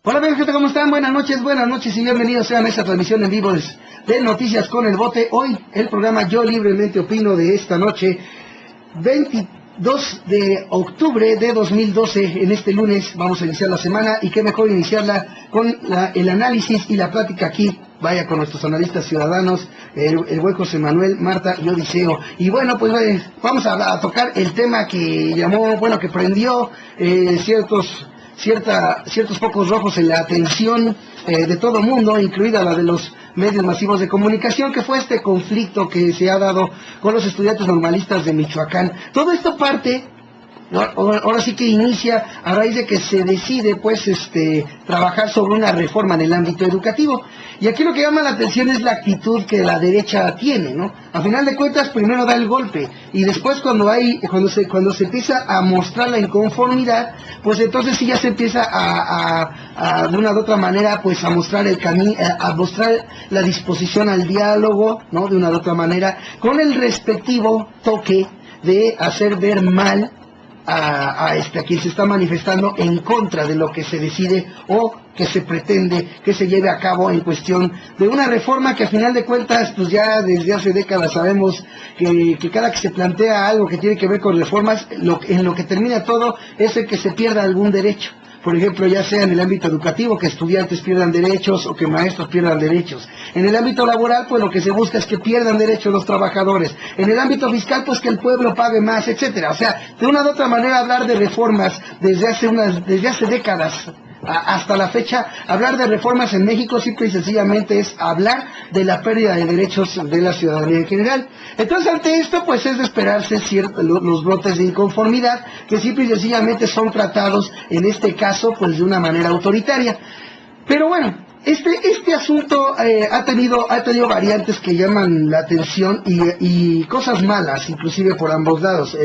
Hola amigos, ¿qué tal? ¿Cómo están? Buenas noches y bienvenidos sean a esta transmisión en vivo de Noticias con el Bote. Hoy el programa Yo Libremente Opino de esta noche, 22 de octubre de 2012, en este lunes vamos a iniciar la semana y qué mejor iniciarla con el análisis y la plática aquí, vaya, con nuestros analistas ciudadanos, el buen José Manuel, Marta y Odiseo. Y bueno, pues vamos a tocar el tema que llamó, bueno, que prendió ciertos focos rojos en la atención de todo el mundo, incluida la de los medios masivos de comunicación, que fue este conflicto que se ha dado con los estudiantes normalistas de Michoacán. Todo esto parte, ahora sí que inicia a raíz de que se decide trabajar sobre una reforma en el ámbito educativo. Y aquí lo que llama la atención es la actitud que la derecha tiene, ¿no? A final de cuentas, primero da el golpe y después cuando se empieza a mostrar la inconformidad, pues entonces sí ya se empieza de una u otra manera pues a mostrar el camino, a mostrar la disposición al diálogo, ¿no? De una u otra manera, con el respectivo toque de hacer ver mal a quien se está manifestando en contra de lo que se decide o que se pretende que se lleve a cabo en cuestión de una reforma que a final de cuentas, pues ya desde hace décadas sabemos que cada que se plantea algo que tiene que ver con reformas, en lo que termina todo es el que se pierda algún derecho. Por ejemplo, ya sea en el ámbito educativo, que estudiantes pierdan derechos o que maestros pierdan derechos. En el ámbito laboral, pues lo que se busca es que pierdan derechos los trabajadores. En el ámbito fiscal, pues que el pueblo pague más, etcétera. O sea, de una u otra manera hablar de reformas desde hace décadas hasta la fecha, hablar de reformas en México simple y sencillamente es hablar de la pérdida de derechos de la ciudadanía en general. Entonces, ante esto, pues es de esperarse los brotes de inconformidad que simple y sencillamente son tratados, en este caso, pues de una manera autoritaria. Pero bueno, este asunto ha tenido variantes que llaman la atención y cosas malas, inclusive por ambos lados.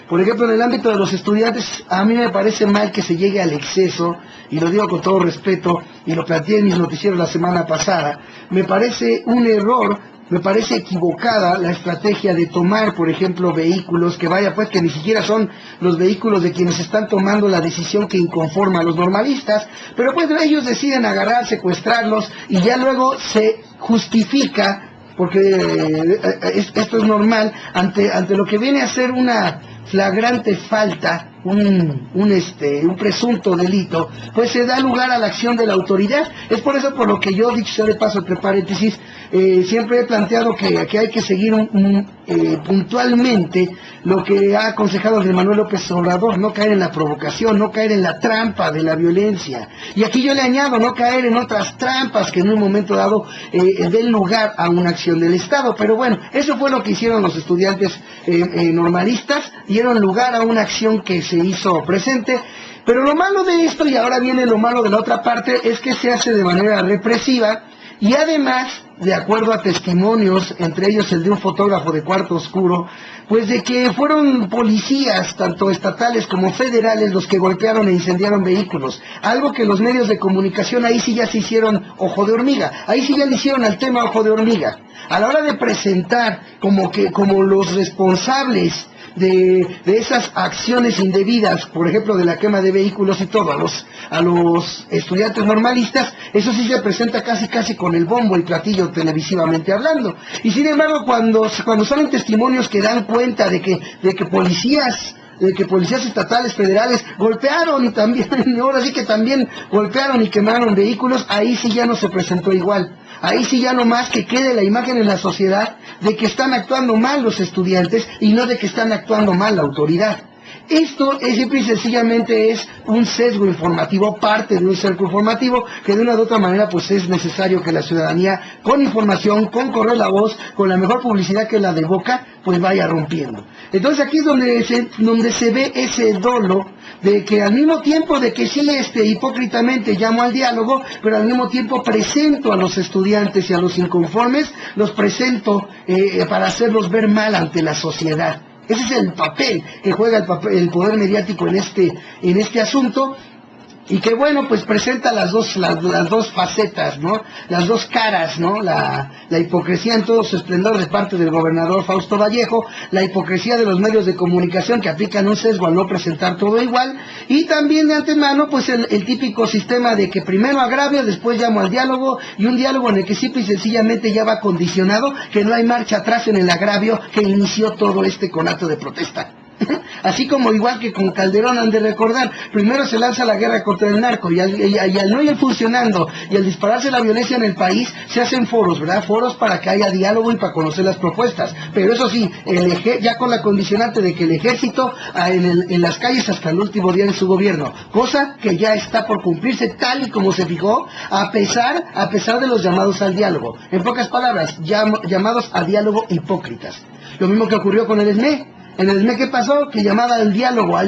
Por ejemplo, en el ámbito de los estudiantes, a mí me parece mal que se llegue al exceso, y lo digo con todo respeto, y lo planteé en mis noticieros la semana pasada. Me parece un error, me parece equivocada la estrategia de tomar, por ejemplo, vehículos que ni siquiera son los vehículos de quienes están tomando la decisión que inconforma a los normalistas, pero pues ellos deciden agarrar, secuestrarlos, y ya luego se justifica, porque esto es normal, ante lo que viene a ser una flagrante falta, un presunto delito, pues se da lugar a la acción de la autoridad. Es por eso por lo que yo, dicho sea de paso, entre paréntesis, siempre he planteado que hay que seguir puntualmente lo que ha aconsejado Andrés Manuel López Obrador: no caer en la provocación, no caer en la trampa de la violencia. Y aquí yo le añado, no caer en otras trampas que en un momento dado den lugar a una acción del Estado. Pero bueno, eso fue lo que hicieron los estudiantes normalistas, dieron lugar a una acción que se hizo presente. Pero lo malo de esto, y ahora viene lo malo de la otra parte, es que se hace de manera represiva. Y además, de acuerdo a testimonios, entre ellos el de un fotógrafo de Cuarto Oscuro, pues de que fueron policías, tanto estatales como federales, los que golpearon e incendiaron vehículos. Algo que los medios de comunicación ahí sí ya se hicieron ojo de hormiga, ahí sí ya le hicieron al tema ojo de hormiga. A la hora de presentar como los responsables de esas acciones indebidas, por ejemplo de la quema de vehículos y todo, a los estudiantes normalistas, eso sí se presenta casi con el bombo y platillo televisivamente hablando. Y sin embargo, cuando salen testimonios que dan cuenta de que policías estatales, federales, golpearon y también, ahora sí que también golpearon y quemaron vehículos, ahí sí ya no se presentó igual. Ahí sí ya no más que quede la imagen en la sociedad de que están actuando mal los estudiantes y no de que están actuando mal la autoridad. Esto simple y sencillamente es un sesgo informativo, parte de un sesgo informativo que de una u otra manera pues es necesario que la ciudadanía, con información, con correr la voz, con la mejor publicidad que la de boca, pues vaya rompiendo. Entonces aquí es donde se ve ese dolo de que al mismo tiempo de que sí hipócritamente llamo al diálogo, pero al mismo tiempo presento a los estudiantes y a los inconformes, los presento para hacerlos ver mal ante la sociedad. Ese es el papel que juega el poder mediático en este asunto. y que bueno, pues presenta las dos facetas, ¿no? Las dos caras, ¿no? La hipocresía en todo su esplendor de parte del gobernador Fausto Vallejo, la hipocresía de los medios de comunicación que aplican un sesgo al no presentar todo igual, y también de antemano, pues el típico sistema de que primero agravio, después llamo al diálogo, y un diálogo en el que simple y sencillamente ya va condicionado, que no hay marcha atrás en el agravio que inició todo este conato de protesta. Así como igual que con Calderón han de recordar, primero se lanza la guerra contra el narco y al no ir funcionando y al dispararse la violencia en el país, se hacen foros, ¿verdad? Foros para que haya diálogo y para conocer las propuestas. Pero eso sí, ya con la condicionante de que el ejército en las calles hasta el último día de su gobierno, cosa que ya está por cumplirse tal y como se fijó, a pesar de los llamados al diálogo. En pocas palabras, llamados a diálogo hipócritas. Lo mismo que ocurrió con el ESME. En el SME, ¿qué pasó? Que llamaba al diálogo,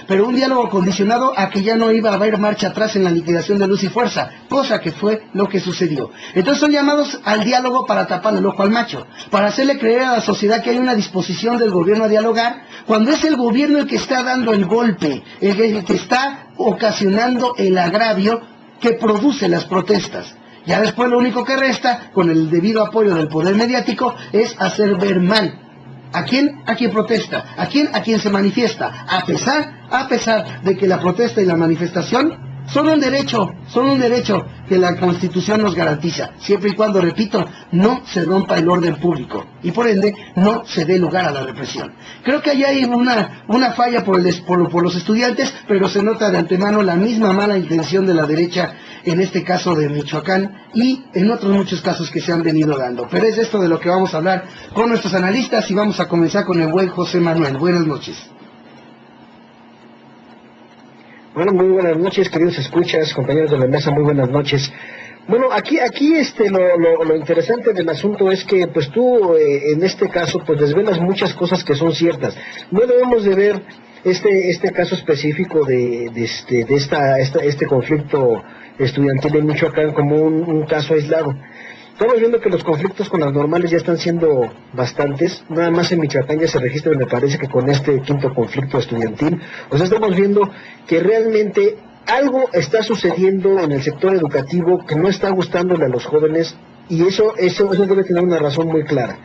pero un diálogo condicionado a que ya no iba a haber marcha atrás en la liquidación de Luz y Fuerza, cosa que fue lo que sucedió. Entonces son llamados al diálogo para tapar el ojo al macho, para hacerle creer a la sociedad que hay una disposición del gobierno a dialogar, cuando es el gobierno el que está dando el golpe, el que está ocasionando el agravio que produce las protestas. Ya después lo único que resta, con el debido apoyo del poder mediático, es hacer ver mal. ¿A quién? A quien protesta. ¿A quién? A quien se manifiesta. A pesar de que la protesta y la manifestación son un derecho que la Constitución nos garantiza, siempre y cuando, repito, no se rompa el orden público y por ende no se dé lugar a la represión. Creo que allá hay una falla por los estudiantes, pero se nota de antemano la misma mala intención de la derecha, en este caso de Michoacán y en otros muchos casos que se han venido dando. Pero es esto de lo que vamos a hablar con nuestros analistas y vamos a comenzar con el buen José Manuel. Buenas noches. Bueno, muy buenas noches, queridos escuchas, compañeros de la mesa, muy buenas noches. Bueno, aquí lo interesante del asunto es que pues tú en este caso pues desvelas muchas cosas que son ciertas. No debemos de ver este caso específico de este conflicto estudiantil en Michoacán como un caso aislado. Estamos viendo que los conflictos con las normales ya están siendo bastantes, nada más en Michoacán ya se registra, me parece que con este quinto conflicto estudiantil, o sea, estamos viendo que realmente algo está sucediendo en el sector educativo que no está gustándole a los jóvenes, y eso debe tener una razón muy clara.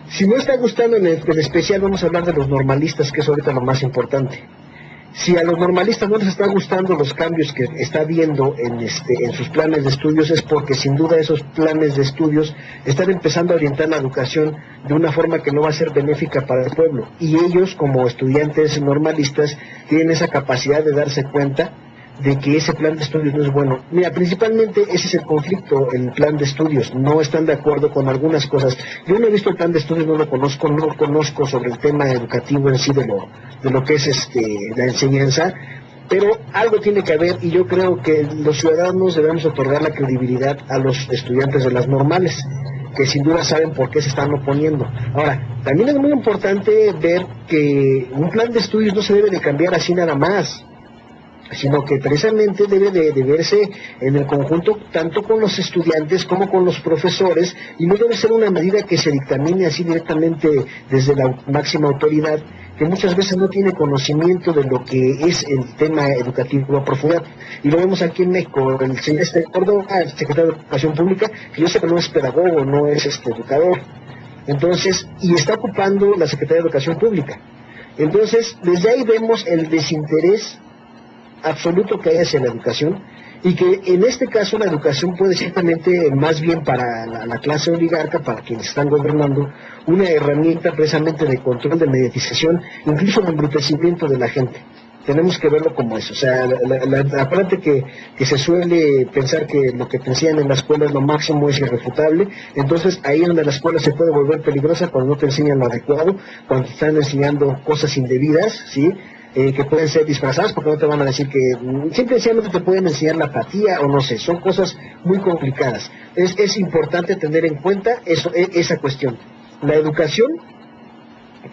Si no está gustando en especial, vamos a hablar de los normalistas, que es ahorita lo más importante. Si a los normalistas no les están gustando los cambios que está viendo en sus planes de estudios, es porque sin duda esos planes de estudios están empezando a orientar la educación de una forma que no va a ser benéfica para el pueblo. Y ellos, como estudiantes normalistas, tienen esa capacidad de darse cuenta de que ese plan de estudios no es bueno. Mira, principalmente ese es el conflicto, el plan de estudios. No están de acuerdo con algunas cosas. Yo no he visto el plan de estudios, no conozco sobre el tema educativo en sí de lo que es la enseñanza, pero algo tiene que haber, y yo creo que los ciudadanos debemos otorgar la credibilidad a los estudiantes de las normales, que sin duda saben por qué se están oponiendo. Ahora, también es muy importante ver que un plan de estudios no se debe de cambiar así nada más, sino que precisamente debe de verse en el conjunto tanto con los estudiantes como con los profesores, y no debe ser una medida que se dictamine así directamente desde la máxima autoridad, que muchas veces no tiene conocimiento de lo que es el tema educativo a profundidad. Y lo vemos aquí en México, el señor Córdoba, el secretario de Educación Pública, que yo sé que no es pedagogo, no es educador, entonces, y está ocupando la Secretaría de Educación Pública. Entonces, desde ahí vemos el desinterés absoluto que hay hacia la educación, y que en este caso la educación puede ciertamente más bien para la clase oligarca, para quienes están gobernando, una herramienta precisamente de control, de mediatización, incluso de embrutecimiento de la gente. Tenemos que verlo como eso. O sea, aparte que se suele pensar que lo que te enseñan en la escuela es lo máximo, es irrefutable, entonces ahí es donde la escuela se puede volver peligrosa, cuando no te enseñan lo adecuado, cuando te están enseñando cosas indebidas, ¿sí?, que pueden ser disfrazadas, porque no te van a decir que simplemente te pueden enseñar la apatía, o no sé, son cosas muy complicadas. Es importante tener en cuenta esa cuestión. La educación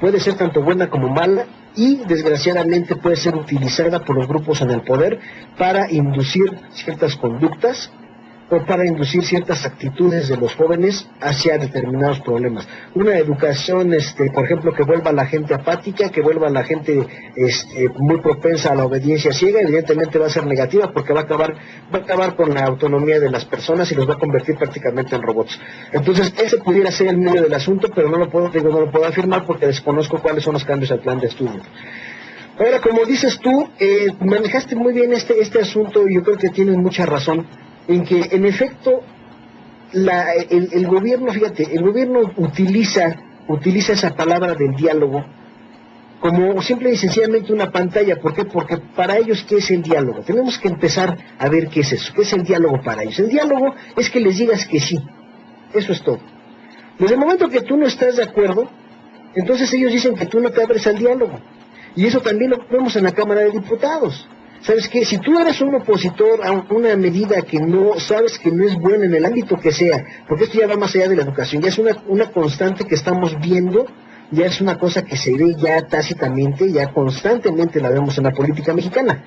puede ser tanto buena como mala, y desgraciadamente puede ser utilizada por los grupos en el poder para inducir ciertas conductas o para inducir ciertas actitudes de los jóvenes hacia determinados problemas. Una educación, por ejemplo, que vuelva a la gente apática, que vuelva a la gente muy propensa a la obediencia ciega, evidentemente va a ser negativa porque va a acabar con la autonomía de las personas y los va a convertir prácticamente en robots. Entonces, ese pudiera ser el medio del asunto, pero no lo puedo afirmar porque desconozco cuáles son los cambios al plan de estudio. Ahora, como dices tú, manejaste muy bien este asunto y yo creo que tienes mucha razón en que, en efecto, el gobierno, fíjate, el gobierno utiliza esa palabra del diálogo como simple y sencillamente una pantalla. ¿Por qué? Porque para ellos, ¿qué es el diálogo? Tenemos que empezar a ver qué es eso, qué es el diálogo para ellos. El diálogo es que les digas que sí, eso es todo. Desde el momento que tú no estás de acuerdo, entonces ellos dicen que tú no te abres al diálogo. Y eso también lo vemos en la Cámara de Diputados. ¿Sabes qué? Si tú eres un opositor a una medida que no sabes que no es buena en el ámbito que sea, porque esto ya va más allá de la educación, ya es una constante que estamos viendo, ya es una cosa que se ve ya tácitamente, ya constantemente la vemos en la política mexicana.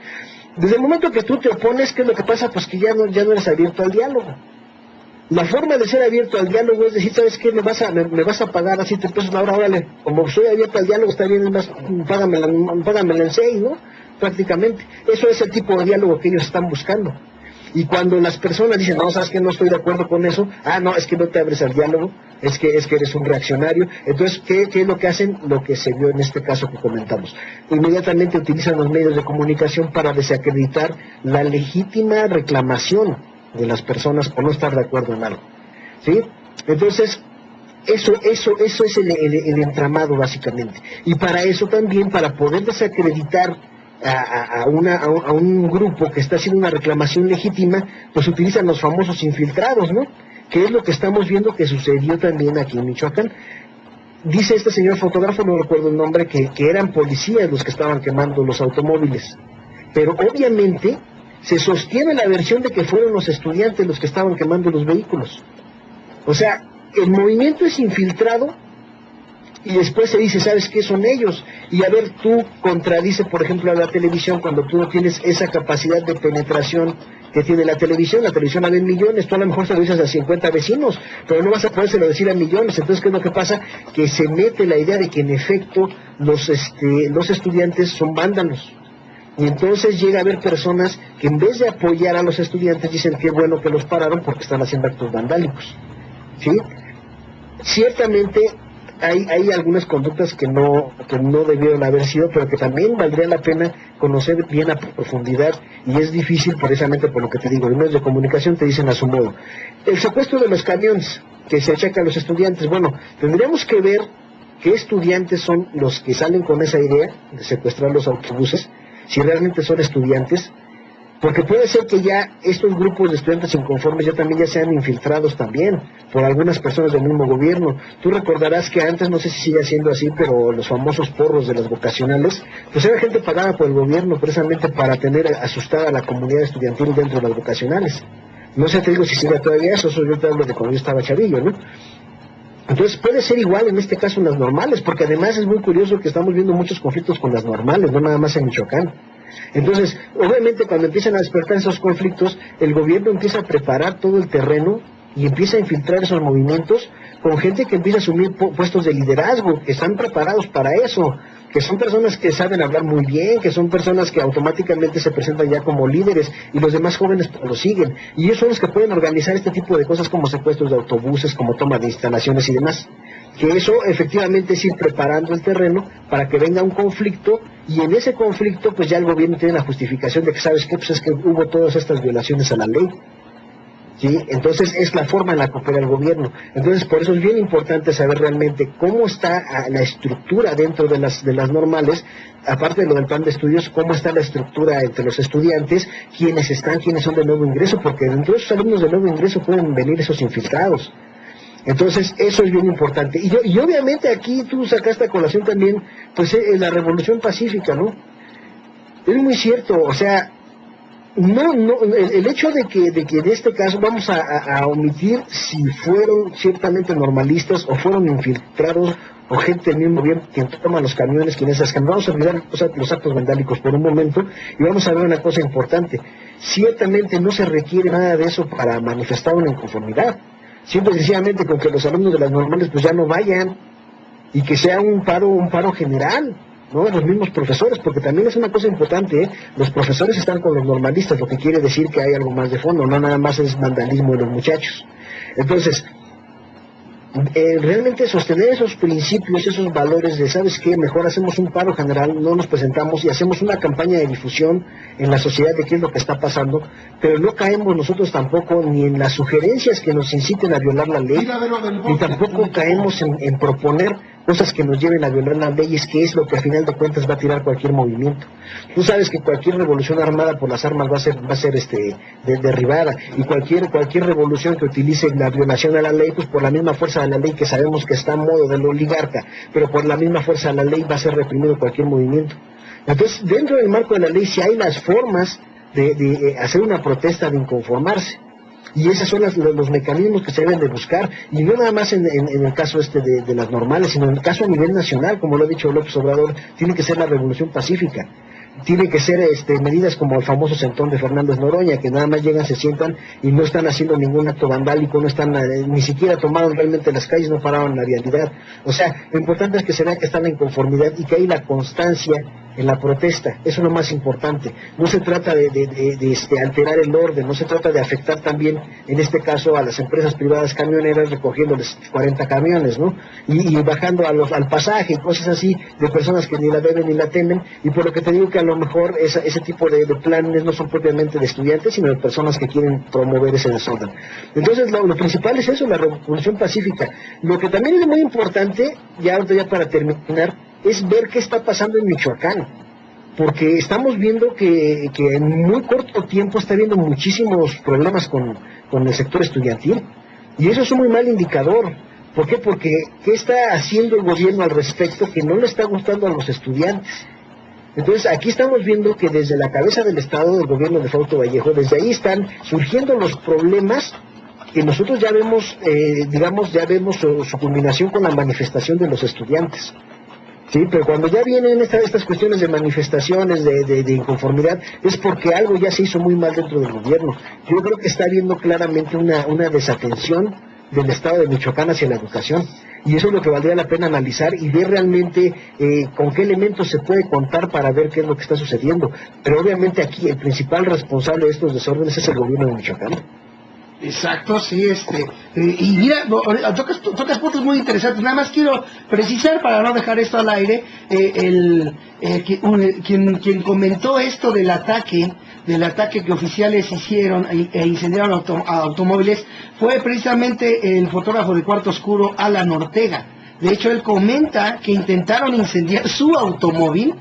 Desde el momento que tú te opones, ¿qué es lo que pasa? Pues que ya no eres abierto al diálogo. La forma de ser abierto al diálogo es decir, ¿sabes qué? Me vas a pagar así $7 la hora, órale, como soy abierto al diálogo, está bien, más, págamela en 6, ¿no? Prácticamente. Eso es el tipo de diálogo que ellos están buscando. Y cuando las personas dicen, no, ¿sabes qué? No estoy de acuerdo con eso, no, es que no te abres al diálogo, es que eres un reaccionario. Entonces, ¿qué es lo que hacen? Lo que se vio en este caso que comentamos. Inmediatamente utilizan los medios de comunicación para desacreditar la legítima reclamación de las personas por no estar de acuerdo en algo, ¿sí? Entonces, eso es el entramado básicamente. Y para eso también, para poder desacreditar a un grupo que está haciendo una reclamación legítima, pues utilizan los famosos infiltrados, ¿no? Que es lo que estamos viendo que sucedió también aquí en Michoacán. Dice este señor fotógrafo, no recuerdo el nombre, que eran policías los que estaban quemando los automóviles. Pero obviamente se sostiene la versión de que fueron los estudiantes los que estaban quemando los vehículos. O sea, el movimiento es infiltrado y después se dice, ¿sabes qué? Son ellos. Y a ver, tú contradice, por ejemplo, a la televisión cuando tú no tienes esa capacidad de penetración que tiene la televisión la ve en millones, tú a lo mejor se lo dices a 50 vecinos, pero no vas a podérselo decir a millones. Entonces, ¿qué es lo que pasa? Que se mete la idea de que en efecto los estudiantes son vándalos. Y entonces llega a haber personas que en vez de apoyar a los estudiantes dicen que bueno que los pararon porque están haciendo actos vandálicos, ¿sí? Ciertamente hay algunas conductas que no debieron haber sido, pero que también valdría la pena conocer bien a profundidad, y es difícil precisamente por lo que te digo, los medios de comunicación te dicen a su modo. El secuestro de los camiones que se achaca a los estudiantes, bueno, tendríamos que ver qué estudiantes son los que salen con esa idea de secuestrar los autobuses, si realmente son estudiantes, porque puede ser que ya estos grupos de estudiantes inconformes ya sean infiltrados también por algunas personas del mismo gobierno. Tú recordarás que antes, no sé si sigue siendo así, pero los famosos porros de las vocacionales, pues era gente pagada por el gobierno precisamente para tener asustada a la comunidad estudiantil dentro de las vocacionales. No sé, te digo si sigue todavía eso, yo te hablo de cuando yo estaba chavillo, ¿no? Entonces puede ser igual en este caso en las normales, porque además es muy curioso que estamos viendo muchos conflictos con las normales, no nada más en Michoacán. Entonces, obviamente cuando empiezan a despertar esos conflictos, el gobierno empieza a preparar todo el terreno y empieza a infiltrar esos movimientos con gente que empieza a asumir puestos de liderazgo, que están preparados para eso, que son personas que saben hablar muy bien, que son personas que automáticamente se presentan ya como líderes y los demás jóvenes lo siguen. Y ellos son los que pueden organizar este tipo de cosas como secuestros de autobuses, como toma de instalaciones y demás. Que eso efectivamente es ir preparando el terreno para que venga un conflicto, y en ese conflicto pues ya el gobierno tiene la justificación de que, ¿sabes qué? Pues es que hubo todas estas violaciones a la ley. ¿Sí? Entonces es la forma en la que opera el gobierno. Entonces por eso es bien importante saber realmente cómo está la estructura dentro de las normales, aparte de lo del plan de estudios, cómo está la estructura entre los estudiantes, quiénes son de nuevo ingreso, porque dentro de esos alumnos de nuevo ingreso pueden venir esos infiltrados. Entonces eso es bien importante. Y obviamente aquí tú sacaste a colación también pues la revolución pacífica, ¿no? Es muy cierto, o sea, No, el hecho de que en este caso vamos a omitir si fueron ciertamente normalistas o fueron infiltrados o gente del mismo bien quien toma los camiones, quienes esas vamos a olvidar los actos vandálicos por un momento y vamos a ver una cosa importante. Ciertamente no se requiere nada de eso para manifestar una inconformidad. Simple y sencillamente con que los alumnos de las normales pues ya no vayan y que sea un paro general, ¿no? Los mismos profesores, porque también es una cosa importante, ¿eh? Los profesores están con los normalistas, lo que quiere decir que hay algo más de fondo, no nada más es vandalismo de los muchachos. Entonces, realmente sostener esos principios, esos valores de, ¿sabes qué? Mejor hacemos un paro general, no nos presentamos y hacemos una campaña de difusión en la sociedad de qué es lo que está pasando, pero no caemos nosotros tampoco ni en las sugerencias que nos inciten a violar la ley, ni tampoco caemos en proponer cosas que nos lleven a violar las leyes, que es lo que a final de cuentas va a tirar cualquier movimiento. Tú sabes que cualquier revolución armada por las armas va a ser derribada, y cualquier revolución que utilice la violación a la ley, pues por la misma fuerza de la ley, que sabemos que está a modo del oligarca, pero por la misma fuerza de la ley va a ser reprimido cualquier movimiento. Entonces, dentro del marco de la ley, sí hay las formas de hacer una protesta, de inconformarse. Y esos son los mecanismos que se deben de buscar, y no nada más en el caso de las normales, sino en el caso a nivel nacional, como lo ha dicho López Obrador, tiene que ser la revolución pacífica. Tiene que ser medidas como el famoso Centón de Fernández Noroña, que nada más llegan, se sientan y no están haciendo ningún acto vandálico, no están ni siquiera tomaron realmente las calles, no pararon la vialidad. O sea, lo importante es que se vea que está la inconformidad y que hay la constancia en la protesta. Eso es lo más importante. No se trata de alterar el orden, no se trata de afectar también, en este caso, a las empresas privadas camioneras, recogiéndoles 40 camiones, ¿no? Y bajando al pasaje y cosas así, de personas que ni la deben ni la temen, y por lo que te digo que a lo mejor ese tipo de planes no son propiamente de estudiantes, sino de personas que quieren promover ese desorden. Entonces, lo principal es eso, la revolución pacífica. Lo que también es muy importante, ya para terminar, es ver qué está pasando en Michoacán, porque estamos viendo que en muy corto tiempo está habiendo muchísimos problemas con el sector estudiantil, y eso es un muy mal indicador. ¿Por qué? Porque ¿qué está haciendo el gobierno al respecto que no le está gustando a los estudiantes? Entonces, aquí estamos viendo que desde la cabeza del Estado, del gobierno de Fausto Vallejo, desde ahí están surgiendo los problemas que nosotros ya vemos, ya vemos su culminación con la manifestación de los estudiantes. Sí, pero cuando ya vienen estas cuestiones de manifestaciones, de inconformidad, es porque algo ya se hizo muy mal dentro del gobierno. Yo creo que está habiendo claramente una desatención del Estado de Michoacán hacia la educación, y eso es lo que valdría la pena analizar y ver realmente con qué elementos se puede contar para ver qué es lo que está sucediendo. Pero obviamente aquí el principal responsable de estos desórdenes es el gobierno de Michoacán. Exacto, sí, y mira, tocas puntos muy interesantes. Nada más quiero precisar, para no dejar esto al aire, quien comentó esto del ataque que oficiales hicieron e incendiaron automóviles, fue precisamente el fotógrafo de Cuarto Oscuro, Alan Ortega. De hecho, él comenta que intentaron incendiar su automóvil,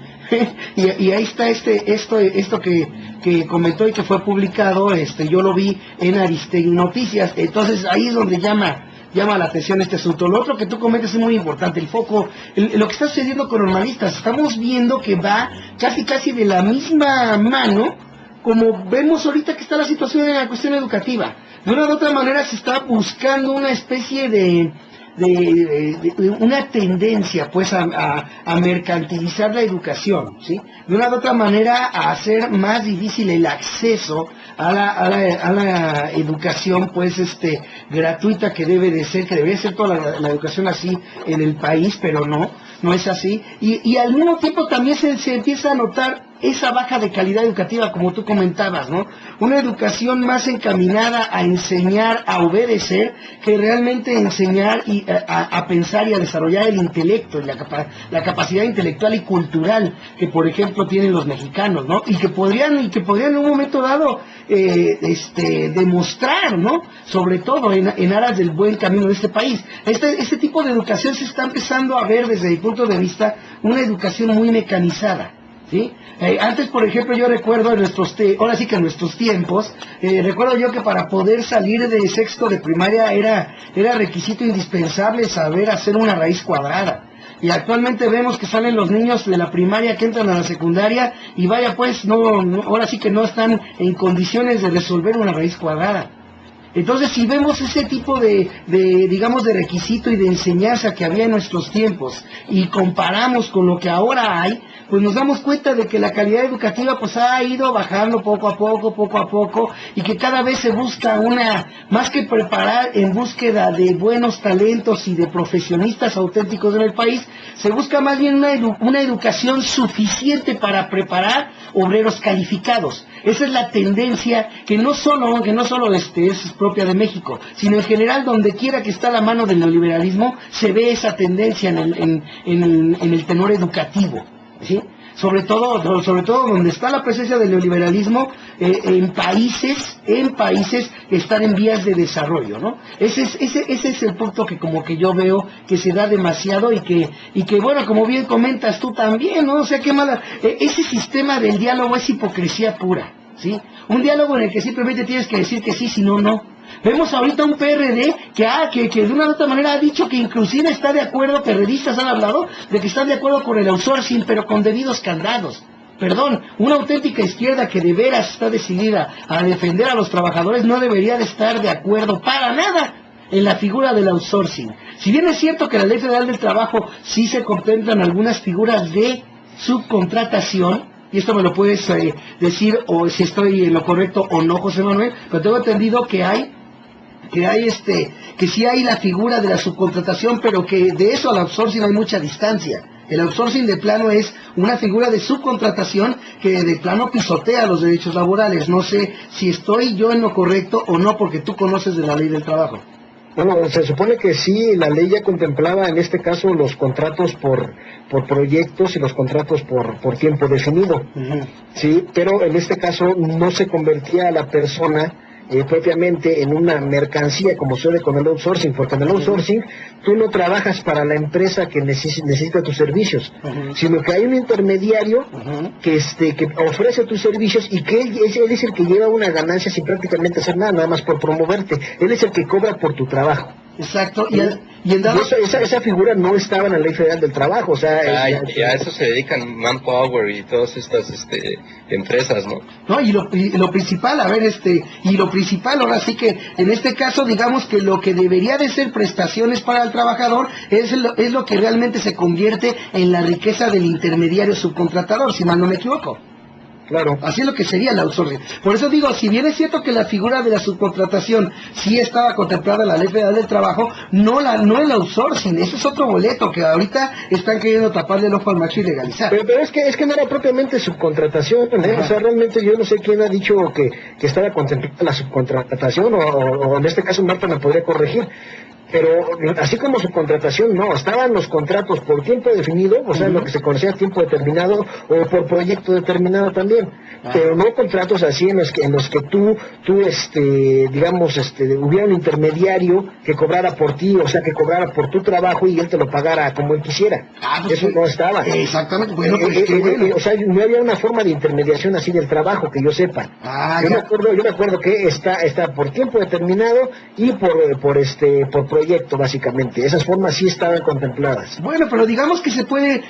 y ahí está esto que comentó y que fue publicado, yo lo vi en Aristegui Noticias. Entonces ahí es donde llama la atención este asunto. Lo otro que tú comentas es muy importante, el foco, lo que está sucediendo con normalistas. Estamos viendo que va casi de la misma mano como vemos ahorita que está la situación en la cuestión educativa. De una u otra manera se está buscando una especie de una tendencia pues a mercantilizar la educación, ¿sí? De una u otra manera a hacer más difícil el acceso a la educación pues gratuita que debe de ser, que debería ser toda la educación así en el país, pero no es así, y al mismo tiempo también se empieza a notar esa baja de calidad educativa, como tú comentabas, ¿no? Una educación más encaminada a enseñar, a obedecer, que realmente enseñar y a pensar y a desarrollar el intelecto, la capacidad intelectual y cultural que, por ejemplo, tienen los mexicanos, ¿no? Y que podrían en un momento dado demostrar, ¿no? Sobre todo en aras del buen camino de este país. Este tipo de educación se está empezando a ver desde mi punto de vista una educación muy mecanizada, ¿sí? Antes, por ejemplo, yo recuerdo en ahora sí que en nuestros tiempos, recuerdo yo que para poder salir de sexto de primaria era requisito indispensable saber hacer una raíz cuadrada. y actualmente vemos que salen los niños de la primaria que entran a la secundaria y vaya pues, ahora sí que no están en condiciones de resolver una raíz cuadrada. Entonces, si vemos ese tipo digamos, de requisito y de enseñanza que había en nuestros tiempos y comparamos con lo que ahora hay, pues nos damos cuenta de que la calidad educativa pues ha ido bajando poco a poco, y que cada vez se busca más que preparar en búsqueda de buenos talentos y de profesionistas auténticos en el país, se busca más bien una educación suficiente para preparar obreros calificados. Esa es la tendencia que no solo es propia de México, sino en general donde quiera que está la mano del neoliberalismo, se ve esa tendencia en el tenor educativo, ¿sí? Sobre todo donde está la presencia del neoliberalismo, en países que están en vías de desarrollo, ¿no? Ese es el punto que como que yo veo que se da demasiado y que bueno, como bien comentas tú también, ¿no? O sea, qué mala, ese sistema del diálogo es hipocresía pura, ¿sí? Un diálogo en el que simplemente tienes que decir que sí, si no, no. Vemos ahorita un PRD que de una u otra manera ha dicho que inclusive está de acuerdo, periodistas han hablado de que están de acuerdo con el outsourcing, pero con debidos candados. Perdón, una auténtica izquierda que de veras está decidida a defender a los trabajadores no debería de estar de acuerdo para nada en la figura del outsourcing. Si bien es cierto que la Ley Federal del Trabajo sí se contemplan algunas figuras de subcontratación, y esto me lo puedes decir o si estoy en lo correcto o no, José Manuel, pero tengo entendido que sí hay la figura de la subcontratación, pero que de eso al outsourcing hay mucha distancia. El outsourcing de plano es una figura de subcontratación que de plano pisotea los derechos laborales. No sé si estoy yo en lo correcto o no, porque tú conoces de la ley del trabajo. Bueno, se supone que sí, la ley ya contemplaba en este caso los contratos por proyectos y los contratos por tiempo definido. Sí, pero en este caso no se convertía a la persona propiamente en una mercancía como suele con el outsourcing, porque en el outsourcing tú no trabajas para la empresa que necesita tus servicios, sino que hay un intermediario que ofrece tus servicios y que él es el que lleva una ganancia sin prácticamente hacer nada más por promoverte. Él es el que cobra por tu trabajo. Exacto, esa figura no estaba en la Ley Federal del Trabajo, o sea... Y a eso se dedican Manpower y todas estas empresas, ¿no? No, y lo principal, lo principal ahora sí que, en este caso, digamos que lo que debería de ser prestaciones para el trabajador es lo que realmente se convierte en la riqueza del intermediario subcontratador, si mal no me equivoco. Claro. Así es lo que sería el outsourcing. Por eso digo, si bien es cierto que la figura de la subcontratación sí estaba contemplada en la Ley Federal del Trabajo, no el outsourcing. Ese es otro boleto que ahorita están queriendo taparle el ojo al macho y legalizar. Pero es que no era propiamente subcontratación, ¿eh? O sea, realmente yo no sé quién ha dicho que estaba contemplada la subcontratación, o en este caso Marta me podría corregir. Pero así como subcontratación, no, estaban los contratos por tiempo definido, o sea, lo que se conocía tiempo determinado, o por proyecto determinado también, pero no contratos así en los que tú digamos, hubiera un intermediario que cobrara por ti, o sea, que cobrara por tu trabajo y él te lo pagara como él quisiera. Pues eso no estaba. Exactamente, bueno, pues o sea, no había una forma de intermediación así del trabajo que yo sepa. Yo me acuerdo que está por tiempo determinado y por proyecto, básicamente. Esas formas sí estaban contempladas. Bueno, pero digamos que se puede,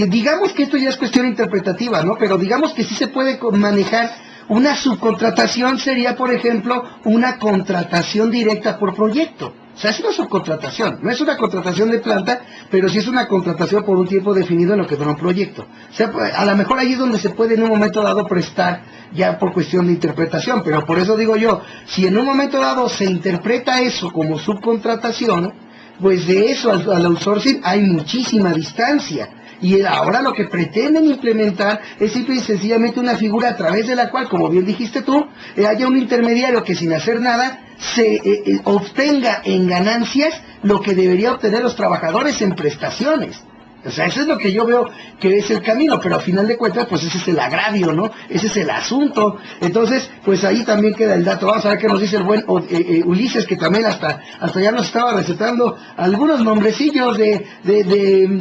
digamos que esto ya es cuestión interpretativa, ¿no? Pero digamos que sí se puede manejar. Una subcontratación sería, por ejemplo, una contratación directa por proyecto. O sea, es una subcontratación, no es una contratación de planta, pero sí es una contratación por un tiempo definido en lo que dura un proyecto. O sea, a lo mejor ahí es donde se puede en un momento dado prestar ya por cuestión de interpretación, pero por eso digo yo, si en un momento dado se interpreta eso como subcontratación, pues de eso al outsourcing hay muchísima distancia. Y ahora lo que pretenden implementar es simple y sencillamente una figura a través de la cual, como bien dijiste tú, haya un intermediario que sin hacer nada se obtenga en ganancias lo que debería obtener los trabajadores en prestaciones. O sea, eso es lo que yo veo que es el camino, pero al final de cuentas, pues ese es el agravio, ¿no? Ese es el asunto. Entonces, pues ahí también queda el dato. Vamos a ver qué nos dice el buen Ulises, que también hasta ya nos estaba recetando algunos nombrecillos de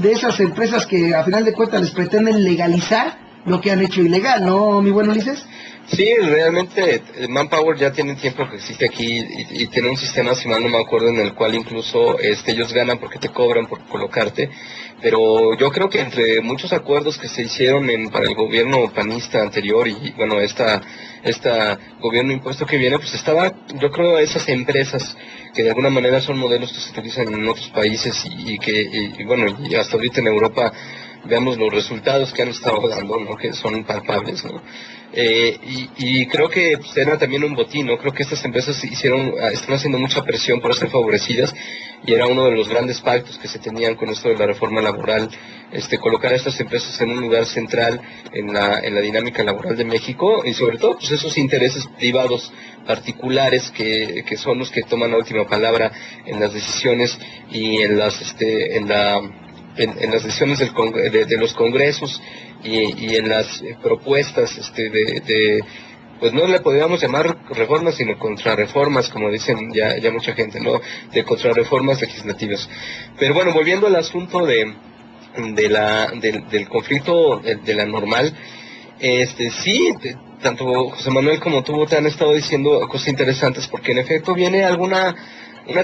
esas empresas que a final de cuentas les pretenden legalizar lo que han hecho ilegal, ¿no, mi buen Ulises? Sí, realmente Manpower ya tiene tiempo que existe aquí y tiene un sistema, si mal no me acuerdo, en el cual incluso ellos ganan porque te cobran por colocarte, pero yo creo que entre muchos acuerdos que se hicieron para el gobierno panista anterior y bueno, esta gobierno impuesto que viene, pues estaba, yo creo, esas empresas que de alguna manera son modelos que se utilizan en otros países bueno, y hasta ahorita en Europa veamos los resultados que han estado dando, ¿no? Que son palpables, ¿no? Y creo que pues, era también un botín, ¿no? Creo que estas empresas están haciendo mucha presión por ser favorecidas y era uno de los grandes pactos que se tenían con esto de la reforma laboral, colocar a estas empresas en un lugar central en la dinámica laboral de México y sobre todo pues esos intereses privados particulares que son los que toman la última palabra en las decisiones y en las decisiones de los congresos y en las propuestas pues no le podríamos llamar reformas sino contrarreformas, como dicen ya mucha gente, ¿no? De contrarreformas legislativas. Pero bueno, volviendo al asunto del conflicto de la normal, sí, tanto José Manuel como tú te han estado diciendo cosas interesantes, porque en efecto viene una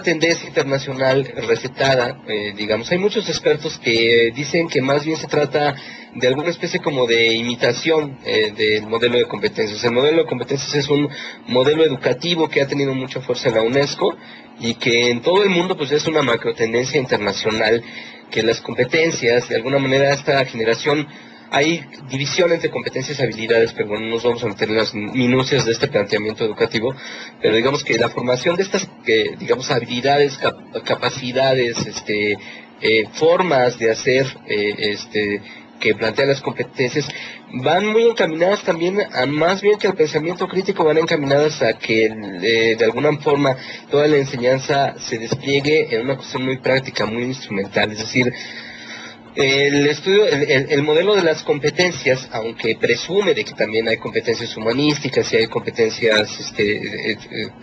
tendencia internacional recetada, digamos. Hay muchos expertos que dicen que más bien se trata de alguna especie como de imitación del modelo de competencias. El modelo de competencias es un modelo educativo que ha tenido mucha fuerza en la UNESCO y que en todo el mundo pues es una macro tendencia internacional, que las competencias, de alguna manera esta generación, hay división entre competencias y habilidades, pero bueno, no nos vamos a meter en las minucias de este planteamiento educativo, pero digamos que la formación de estas, digamos, habilidades, capacidades, formas de hacer, que plantean las competencias, van muy encaminadas también a más bien que al pensamiento crítico, van encaminadas a que de alguna forma toda la enseñanza se despliegue en una cuestión muy práctica, muy instrumental, es decir, el modelo de las competencias, aunque presume de que también hay competencias humanísticas y hay competencias,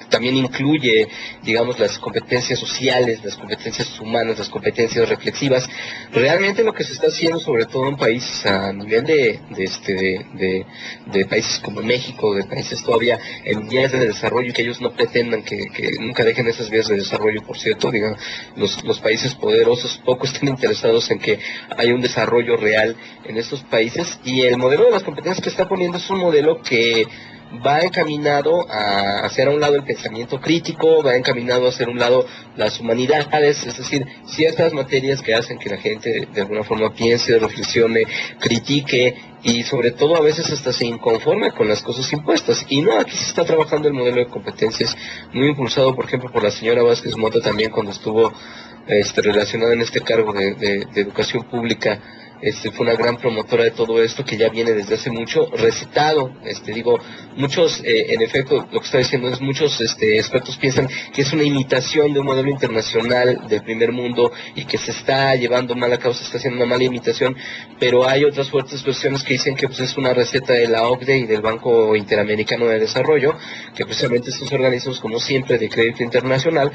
también incluye, digamos, las competencias sociales, las competencias humanas, las competencias reflexivas, realmente lo que se está haciendo, sobre todo en países a nivel de países como México, de países todavía en vías de desarrollo, que ellos no pretendan que nunca dejen esas vías de desarrollo, por cierto, digamos, los países poderosos poco están interesados en que hay un desarrollo real en estos países, y el modelo de las competencias que está poniendo es un modelo que va encaminado a hacer a un lado el pensamiento crítico, va encaminado a hacer a un lado las humanidades, es decir, ciertas materias que hacen que la gente de alguna forma piense, reflexione, critique y sobre todo a veces hasta se inconforme con las cosas impuestas. Y no, aquí se está trabajando el modelo de competencias muy impulsado, por ejemplo, por la señora Vázquez Mota también cuando estuvo relacionada en este cargo de educación pública. Fue una gran promotora de todo esto que ya viene desde hace mucho recetado. Muchos, en efecto, lo que está diciendo es muchos expertos piensan que es una imitación de un modelo internacional del primer mundo y que se está llevando mal a cabo, se está haciendo una mala imitación, pero hay otras fuertes versiones que dicen que pues, es una receta de la OCDE y del Banco Interamericano de Desarrollo, que precisamente estos organismos, como siempre, de crédito internacional,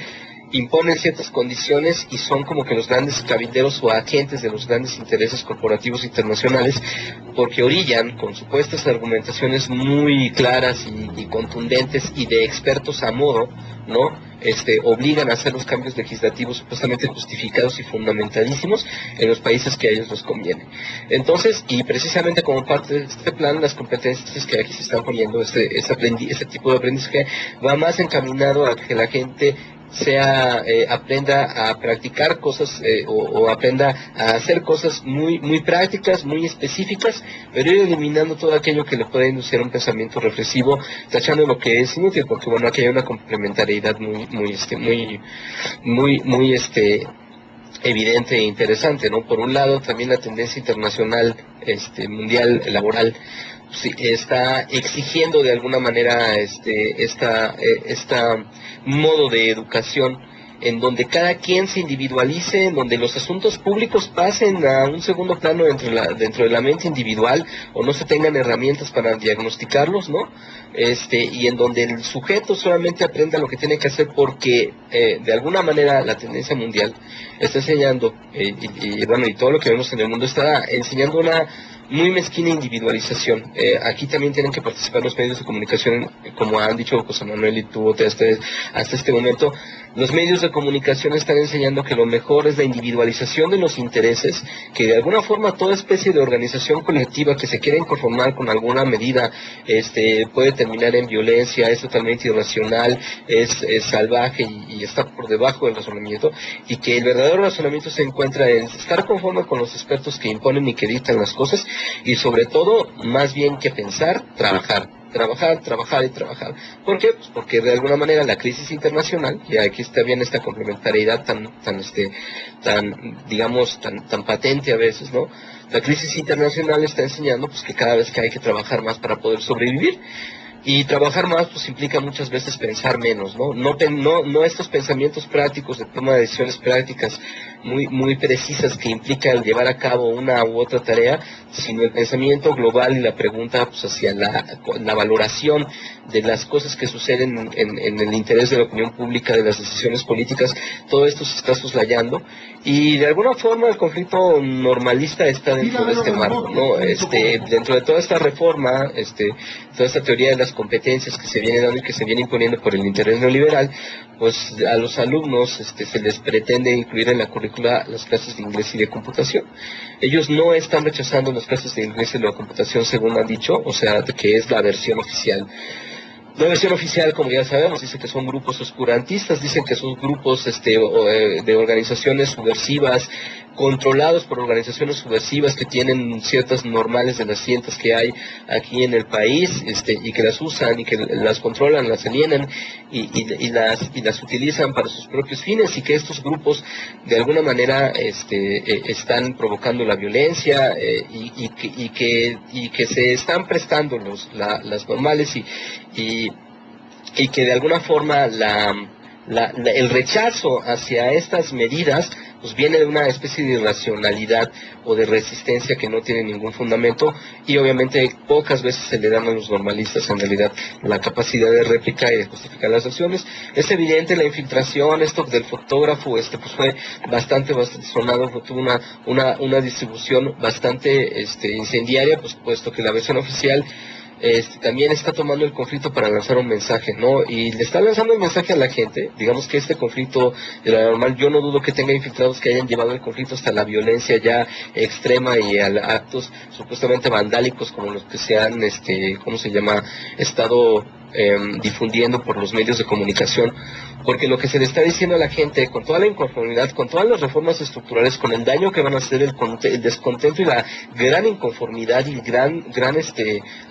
imponen ciertas condiciones y son como que los grandes cabilderos o agentes de los grandes intereses corporativos internacionales, porque orillan con supuestas argumentaciones muy claras y contundentes y de expertos a modo, ¿no? Obligan a hacer los cambios legislativos supuestamente justificados y fundamentadísimos en los países que a ellos les conviene. Entonces, y precisamente como parte de este plan, las competencias que aquí se están poniendo, este tipo de aprendizaje va más encaminado a que la gente aprenda a practicar cosas o aprenda a hacer cosas muy muy prácticas, muy específicas, pero ir eliminando todo aquello que le puede inducir a un pensamiento reflexivo, tachando lo que es inútil, porque bueno, aquí hay una complementariedad muy evidente e interesante, ¿no? Por un lado, también la tendencia internacional, mundial, laboral, sí, está exigiendo de alguna manera esta modo de educación en donde cada quien se individualice, en donde los asuntos públicos pasen a un segundo plano dentro de la mente individual, o no se tengan herramientas para diagnosticarlos, ¿no? Y en donde el sujeto solamente aprenda lo que tiene que hacer porque de alguna manera la tendencia mundial está enseñando, y todo lo que vemos en el mundo está enseñando muy mezquina individualización. Aquí también tienen que participar los medios de comunicación, como han dicho José Manuel y tú hasta este momento. Los medios de comunicación están enseñando que lo mejor es la individualización de los intereses, que de alguna forma toda especie de organización colectiva que se quiera conformar con alguna medida puede terminar en violencia, es totalmente irracional, es salvaje y está por debajo del razonamiento, y que el verdadero razonamiento se encuentra en estar conforme con los expertos que imponen y que dictan las cosas, y sobre todo, más bien que pensar, trabajar. Trabajar y trabajar. ¿Por qué? Pues porque de alguna manera la crisis internacional, y aquí está bien esta complementariedad tan patente a veces, ¿no? La crisis internacional está enseñando pues que cada vez que hay que trabajar más para poder sobrevivir. Y trabajar más pues implica muchas veces pensar menos, ¿no? No estos pensamientos prácticos de toma de decisiones prácticas muy precisas que implica el llevar a cabo una u otra tarea, sino el pensamiento global y la pregunta pues hacia la valoración de las cosas que suceden en el interés de la opinión pública, de las decisiones políticas. Todo esto se está soslayando y de alguna forma el conflicto normalista está dentro de este marco, ¿no? Dentro de toda esta reforma, toda esta teoría de las competencias que se viene dando y que se viene imponiendo por el interés neoliberal, pues a los alumnos se les pretende incluir en la currícula las clases de inglés y de computación. Ellos no están rechazando las clases de inglés y de computación, según han dicho, o sea, que es la versión oficial. La versión oficial, como ya sabemos, dice que son grupos oscurantistas, dicen que son grupos de organizaciones subversivas, controlados por organizaciones subversivas que tienen ciertas normales de las cientos que hay aquí en el país, y que las usan y que las controlan, las alienan y las utilizan para sus propios fines, y que estos grupos de alguna manera están provocando la violencia, y que se están prestando las normales y que de alguna forma el rechazo hacia estas medidas pues viene de una especie de irracionalidad o de resistencia que no tiene ningún fundamento, y obviamente pocas veces se le dan a los normalistas en realidad la capacidad de réplica y de justificar las acciones. Es evidente la infiltración, esto del fotógrafo, pues fue bastante sonado, tuvo una distribución bastante incendiaria, pues puesto que la versión oficial también está tomando el conflicto para lanzar un mensaje, ¿no? Y le está lanzando un mensaje a la gente. Digamos que este conflicto de la normal, yo no dudo que tenga infiltrados que hayan llevado el conflicto hasta la violencia ya extrema y a actos supuestamente vandálicos como los que se han, estado difundiendo por los medios de comunicación, porque lo que se le está diciendo a la gente, con toda la inconformidad, con todas las reformas estructurales, con el daño que van a hacer, el descontento y la gran inconformidad y gran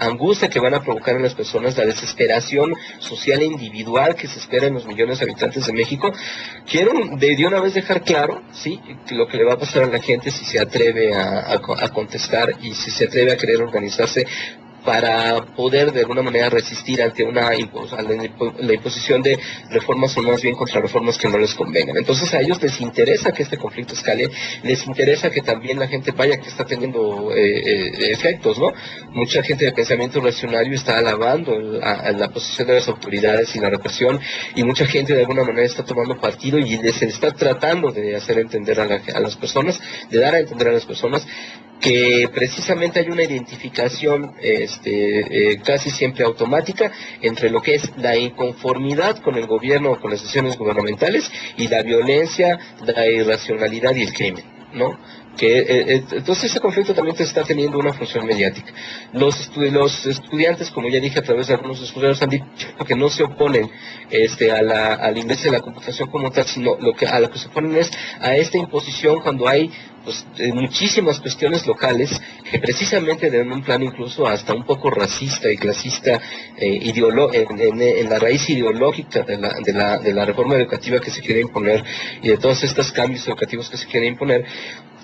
angustia que van a provocar en las personas, la desesperación social e individual que se espera en los millones de habitantes de México, quiero de una vez dejar claro, sí, lo que le va a pasar a la gente si se atreve a contestar y si se atreve a querer organizarse para poder de alguna manera resistir ante la imposición de reformas, o más bien contra reformas que no les convengan. Entonces a ellos les interesa que este conflicto escale, les interesa que también la gente vaya que está teniendo efectos, ¿no? Mucha gente de pensamiento reaccionario está alabando a la posición de las autoridades y la represión, y mucha gente de alguna manera está tomando partido y se está tratando de hacer entender a las personas, de dar a entender a las personas que precisamente hay una identificación casi siempre automática entre lo que es la inconformidad con el gobierno o con las decisiones gubernamentales y la violencia, la irracionalidad y el crimen, ¿no? Entonces ese conflicto también está teniendo una función mediática. Los estudiantes, como ya dije a través de algunos estudiantes, han dicho que no se oponen al inglés de la computación como tal, sino a lo que se oponen es a esta imposición cuando hay muchísimas cuestiones locales que precisamente en un plano incluso hasta un poco racista y clasista, en la raíz ideológica de la reforma educativa que se quiere imponer y de todos estos cambios educativos que se quieren imponer,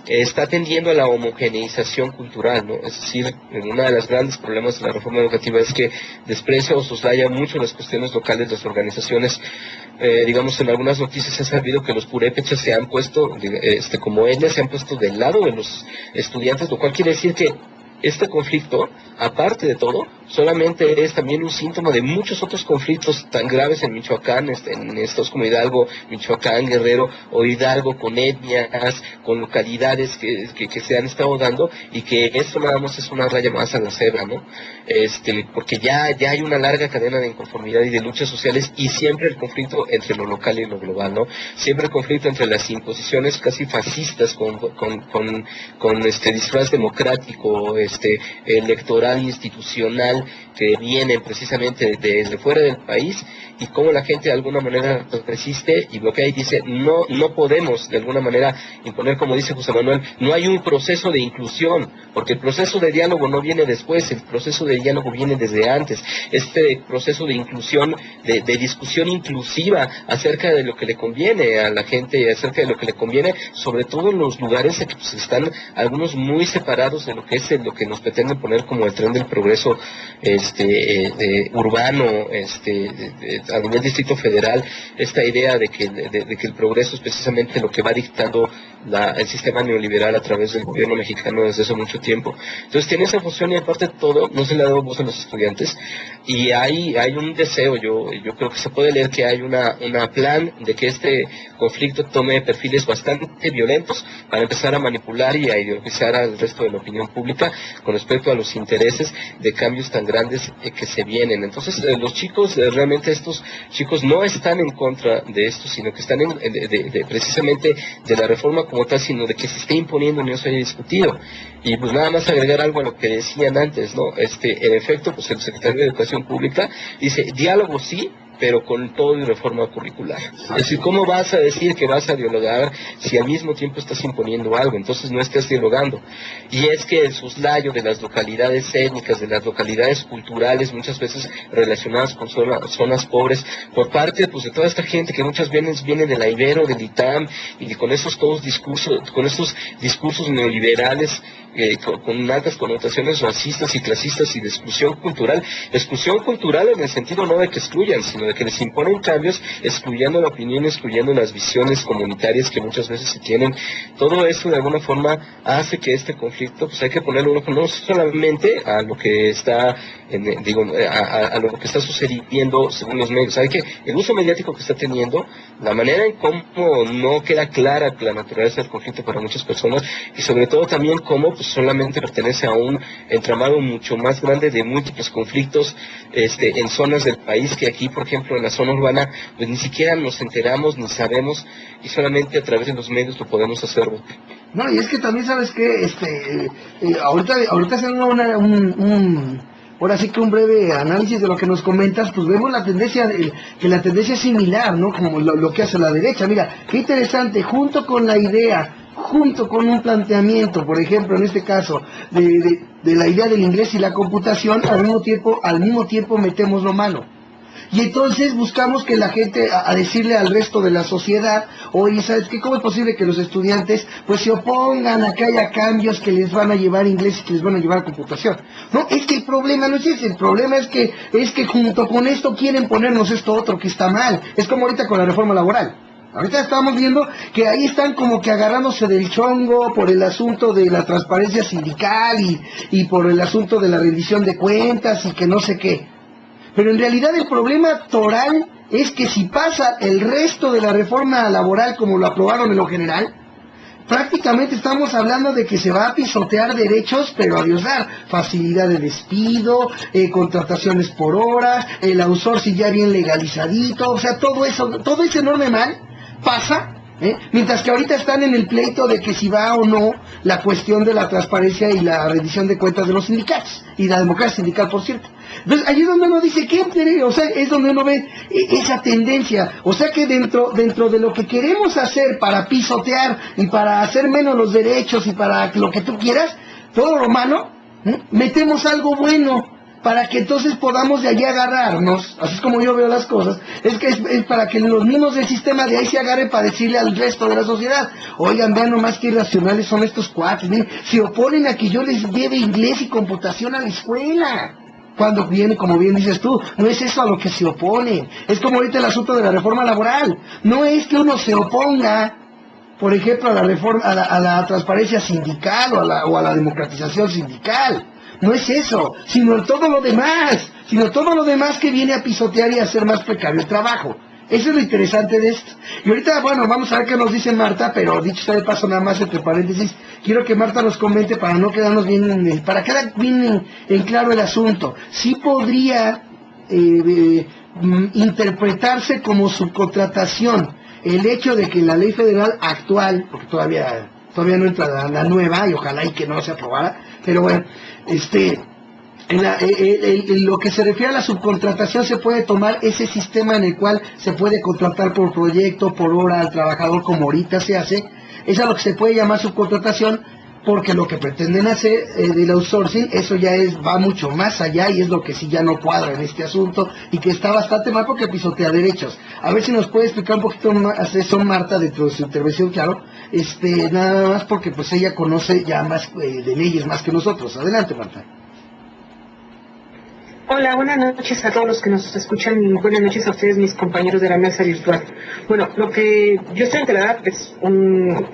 está tendiendo a la homogeneización cultural, ¿no? Es decir, uno de los grandes problemas de la reforma educativa es que desprecia o soslaya mucho las cuestiones locales, las organizaciones. Digamos, en algunas noticias se ha sabido que los purépechas se han puesto, como etnia, se han puesto del lado de los estudiantes, lo cual quiere decir que este conflicto, aparte de todo, solamente es también un síntoma de muchos otros conflictos tan graves en Michoacán, en estados como Hidalgo, Michoacán, Guerrero o Hidalgo, con etnias, con localidades que se han estado dando, y que esto nada más es una raya más a la cebra, ¿no? Porque ya hay una larga cadena de inconformidad y de luchas sociales, y siempre el conflicto entre lo local y lo global, ¿no? Siempre el conflicto entre las imposiciones casi fascistas con disfraz democrático, electoral, institucional, que vienen precisamente desde fuera del país, y cómo la gente de alguna manera resiste y bloquea y dice, no podemos de alguna manera imponer, como dice José Manuel, no hay un proceso de inclusión, porque el proceso de diálogo no viene después, el proceso de diálogo viene desde antes, este proceso de inclusión, de discusión inclusiva acerca de lo que le conviene a la gente, acerca de lo que le conviene, sobre todo en los lugares en que pues, están algunos muy separados de lo que es lo que nos pretenden poner como el tren del progreso urbano, a nivel Distrito Federal, esta idea de que el progreso es precisamente lo que va dictando el sistema neoliberal a través del gobierno mexicano desde hace mucho tiempo. Entonces tiene esa función, y aparte de todo, no se le ha dado voz a los estudiantes, y hay un deseo, yo creo que se puede leer que hay una plan de que este conflicto tome perfiles bastante violentos para empezar a manipular y a ideologizar al resto de la opinión pública con respecto a los intereses de cambios tan grandes que se vienen. Entonces los chicos, realmente estos chicos no están en contra de esto, sino que están precisamente de la reforma como tal, sino de que se esté imponiendo y no se haya discutido. Y pues nada más agregar algo a lo que decían antes, ¿no? En efecto, pues el secretario de Educación Pública dice, diálogo sí, pero con todo y reforma curricular. Es decir, ¿cómo vas a decir que vas a dialogar si al mismo tiempo estás imponiendo algo? Entonces no estás dialogando. Y es que el soslayo de las localidades étnicas, de las localidades culturales, muchas veces relacionadas con zonas pobres, por parte pues de toda esta gente que muchas veces viene de la Ibero, del ITAM, y con esos discursos neoliberales, con altas connotaciones racistas y clasistas y de exclusión cultural en el sentido no de que excluyan, sino de que les imponen cambios, excluyendo la opinión, excluyendo las visiones comunitarias que muchas veces se tienen. Todo eso de alguna forma hace que este conflicto, pues hay que ponerle un ojo no solamente a lo que está a lo que está sucediendo según los medios. Hay que el uso mediático que está teniendo, la manera en cómo no queda clara la naturaleza del conflicto para muchas personas, y sobre todo también cómo pues solamente pertenece a un entramado mucho más grande de múltiples conflictos en zonas del país, que aquí, por ejemplo, en la zona urbana, pues ni siquiera nos enteramos ni sabemos, y solamente a través de los medios lo podemos hacer. No, y es que también sabes que ahorita haciendo ahora sí que un breve análisis de lo que nos comentas, pues vemos la tendencia, que la tendencia es similar, ¿no? Como lo que hace la derecha. Mira, qué interesante, junto con la idea, junto con un planteamiento, por ejemplo, en este caso, de la idea del inglés y la computación, al mismo tiempo metemos lo malo. Y entonces buscamos que la gente, a decirle al resto de la sociedad, oye, ¿sabes qué? ¿Cómo es posible que los estudiantes pues se opongan a que haya cambios que les van a llevar inglés y que les van a llevar computación? No, es que el problema no es ese, el problema es que junto con esto quieren ponernos esto otro que está mal. Es como ahorita con la reforma laboral. Ahorita estamos viendo que ahí están como que agarrándose del chongo por el asunto de la transparencia sindical y por el asunto de la rendición de cuentas y que no sé qué. Pero en realidad el problema toral es que si pasa el resto de la reforma laboral como lo aprobaron en lo general, prácticamente estamos hablando de que se va a pisotear derechos, pero a Dios dar, facilidad de despido, contrataciones por horas, el outsourcing ya bien legalizadito, o sea, todo ese enorme mal pasa, mientras que ahorita están en el pleito de que si va o no la cuestión de la transparencia y la rendición de cuentas de los sindicatos, y la democracia sindical, por cierto. Entonces, allí es donde uno dice, ¿qué interés? O sea, es donde uno ve esa tendencia. O sea que dentro de lo que queremos hacer para pisotear y para hacer menos los derechos y para lo que tú quieras, todo lo malo, metemos algo bueno para que entonces podamos de allí agarrarnos, así es como yo veo las cosas, es para que los mismos del sistema de ahí se agarren para decirle al resto de la sociedad, oigan, vean nomás qué irracionales son estos cuates, miren, se oponen a que yo les lleve inglés y computación a la escuela. Cuando viene, como bien dices tú, no es eso a lo que se oponen. Es como ahorita el asunto de la reforma laboral. No es que uno se oponga, por ejemplo, a la reforma, a la transparencia sindical o a la democratización sindical. No es eso, sino todo lo demás, que viene a pisotear y a hacer más precario el trabajo. Eso es lo interesante de esto. Y ahorita, bueno, vamos a ver qué nos dice Marta, pero dicho sea de paso, nada más entre paréntesis, quiero que Marta nos comente para no quedarnos bien, para quedar bien en claro el asunto. Sí podría interpretarse como subcontratación el hecho de que la ley federal actual, porque todavía no entra la nueva, y ojalá y que no se aprobara, pero bueno, lo que se refiere a la subcontratación, se puede tomar ese sistema en el cual se puede contratar por proyecto, por hora al trabajador, como ahorita se hace. Es a lo que se puede llamar subcontratación, porque lo que pretenden hacer del outsourcing, eso ya va mucho más allá, y es lo que sí ya no cuadra en este asunto, y que está bastante mal porque pisotea derechos. A ver si nos puede explicar un poquito más eso, Marta, dentro de su intervención, claro, nada más porque pues ella conoce ya más de leyes más que nosotros. Adelante, Marta. Hola, buenas noches a todos los que nos escuchan y buenas noches a ustedes, mis compañeros de la mesa virtual. Bueno, lo que yo estoy enterada es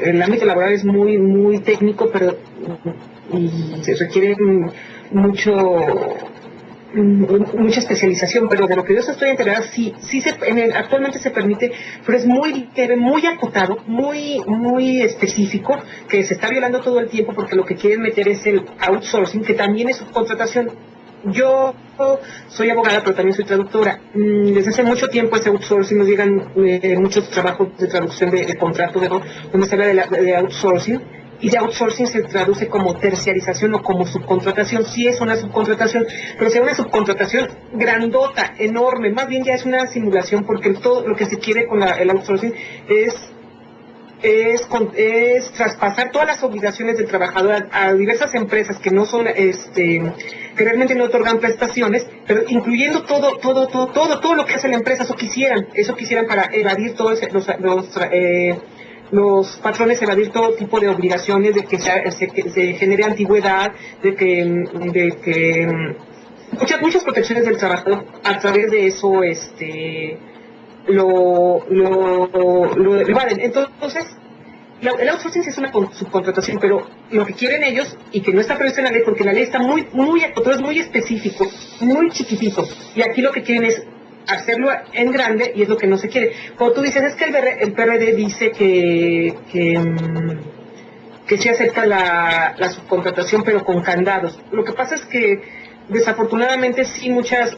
el ámbito laboral es muy, muy técnico, pero y se requiere mucha especialización, pero de lo que yo estoy enterada, actualmente se permite, pero es muy leve, muy acotado, muy específico, que se está violando todo el tiempo porque lo que quieren meter es el outsourcing, que también es subcontratación. Yo soy abogada, pero también soy traductora. Desde hace mucho tiempo ese outsourcing nos llegan muchos trabajos de traducción de contrato, donde se habla de outsourcing, y de outsourcing se traduce como terciarización o como subcontratación. Sí es una subcontratación, pero es una subcontratación grandota, enorme, más bien ya es una simulación, porque todo lo que se quiere con el outsourcing es traspasar todas las obligaciones del trabajador a diversas empresas que no son, que realmente no otorgan prestaciones, pero incluyendo todo lo que hace la empresa. Eso quisieran para evadir los patrones, evadir todo tipo de obligaciones, de que se genere antigüedad, de que muchas protecciones del trabajador. A través de eso lo evaden. Entonces, el outsourcing es una subcontratación, pero lo que quieren ellos, y que no está previsto en la ley, porque la ley está muy acotado, es muy específico, muy chiquitito, y aquí lo que quieren es hacerlo en grande, y es lo que no se quiere. Como tú dices, es que el PRD dice que se acepta la subcontratación, pero con candados. Lo que pasa es que desafortunadamente sí, muchas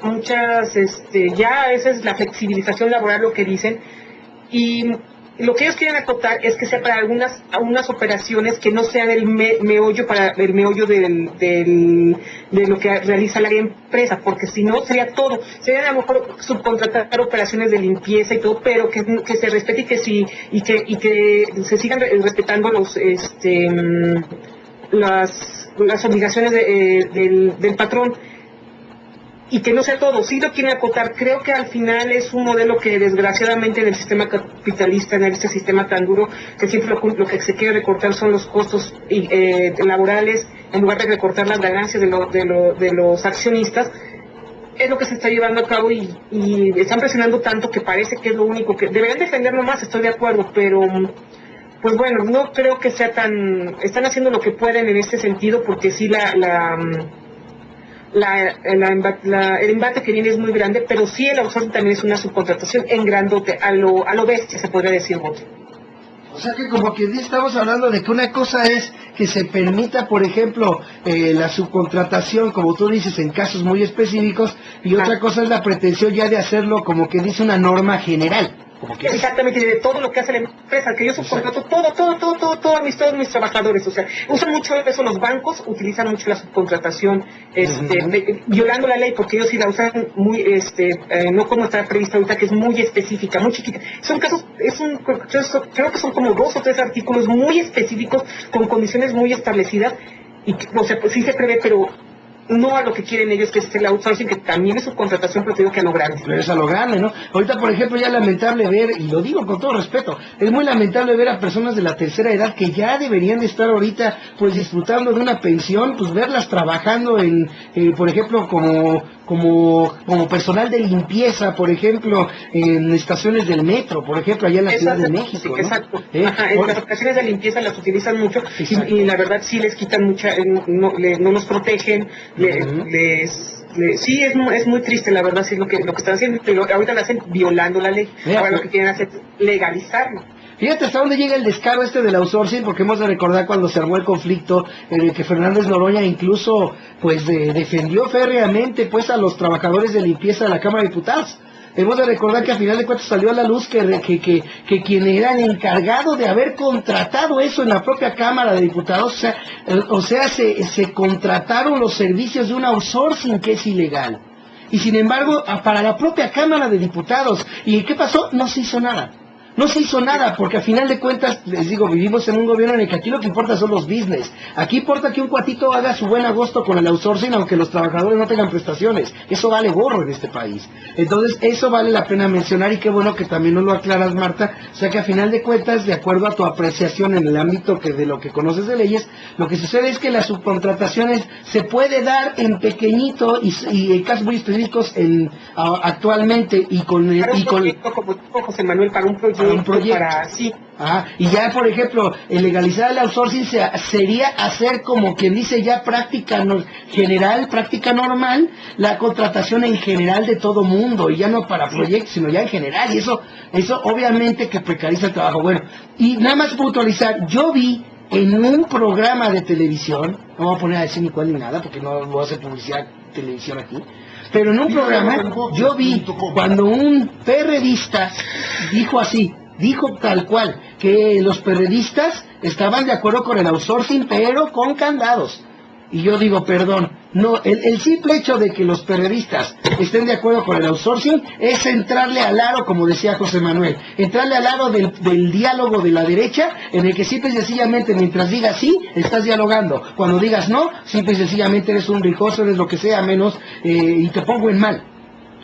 ya esa es la flexibilización laboral lo que dicen, y lo que ellos quieren acotar es que sea para algunas operaciones que no sean el meollo de lo que realiza la empresa, porque si no sería a lo mejor subcontratar operaciones de limpieza y todo, pero que se respete y que se sigan respetando las obligaciones del patrón, y que no sea todo. Sí lo quieren acotar. Creo que al final es un modelo que desgraciadamente en el sistema capitalista, en este sistema tan duro, que siempre lo que se quiere recortar son los costos laborales, en lugar de recortar las ganancias de los accionistas, es lo que se está llevando a cabo, y están presionando tanto que parece que es lo único que deberían defenderlo más. Estoy de acuerdo, pero pues bueno, no creo que sea están haciendo lo que pueden en este sentido, porque sí el embate que viene es muy grande, pero sí el outsourcing también es una subcontratación en grandote, a lo bestia, se podría decir, Bote. O sea que como que estamos hablando de que una cosa es que se permita, por ejemplo, la subcontratación, como tú dices, en casos muy específicos, y otra cosa es la pretensión ya de hacerlo como que dice una norma general. Exactamente, de todo lo que hace la empresa, que yo subcontrato todos mis trabajadores. O sea, usan mucho eso los bancos, utilizan mucho la subcontratación, violando la ley, porque ellos sí la usan muy, no como está prevista ahorita, que es muy específica, muy chiquita. Son casos, creo que son como 2 o 3 artículos muy específicos, con condiciones muy establecidas, y o sea, pues sí se prevé, pero no a lo que quieren ellos, que es el outsourcing, que también es subcontratación, pero te digo que a lo grande. Pero es a lo grande, ¿no? Ahorita, por ejemplo, ya es lamentable ver, y lo digo con todo respeto, es muy lamentable ver a personas de la tercera edad que ya deberían de estar ahorita, pues, disfrutando de una pensión, pues, verlas trabajando por ejemplo, como como personal de limpieza, por ejemplo, en estaciones del metro, por ejemplo, allá en la Ciudad de México, sí, ¿no? Exacto. Ajá, en las ocasiones de limpieza las utilizan mucho y la verdad sí les quitan mucha, no los protegen, sí es muy triste, la verdad, sí es lo que están haciendo, pero ahorita lo hacen violando la ley. Ahora lo que quieren hacer es legalizarlo. Fíjate hasta dónde llega el descaro del outsourcing, porque hemos de recordar cuando se armó el conflicto en el que Fernández Noroña incluso pues defendió férreamente pues a los trabajadores de limpieza de la Cámara de Diputados. Hemos de recordar que a final de cuentas salió a la luz que quien era el encargado de haber contratado eso en la propia Cámara de Diputados, se contrataron los servicios de un outsourcing que es ilegal. Y sin embargo, para la propia Cámara de Diputados, ¿y qué pasó? No se hizo nada. No se hizo nada, porque a final de cuentas, les digo, vivimos en un gobierno en el que aquí lo que importa son los business. Aquí importa que un cuatito haga su buen agosto con el outsourcing, aunque los trabajadores no tengan prestaciones. Eso vale gorro en este país. Entonces, eso vale la pena mencionar, y qué bueno que también nos lo aclaras, Marta. O sea que a final de cuentas, de acuerdo a tu apreciación en el ámbito de lo que conoces de leyes, lo que sucede es que las subcontrataciones se puede dar en pequeñito y en casos muy específicos actualmente como José Manuel, para un proyecto. Y ya, por ejemplo, el legalizar el outsourcing sería hacer, como quien dice, ya práctica general, práctica normal, la contratación en general de todo mundo, y ya no para proyectos, sino ya en general, y eso obviamente que precariza el trabajo. Bueno, y nada más puntualizar, yo vi en un programa de televisión, no voy a poner a decir ni cuál ni nada, porque no voy a hacer publicidad de televisión aquí, pero en un programa yo vi cuando un periodista dijo tal cual, que los periodistas estaban de acuerdo con el outsourcing, pero con candados. Y yo digo, perdón, no, el simple hecho de que los periodistas estén de acuerdo con el outsourcing es entrarle al aro, como decía José Manuel, entrarle al aro del diálogo de la derecha, en el que simple y sencillamente mientras digas sí, estás dialogando. Cuando digas no, simple y sencillamente eres un rijoso, eres lo que sea, menos, y te pongo en mal.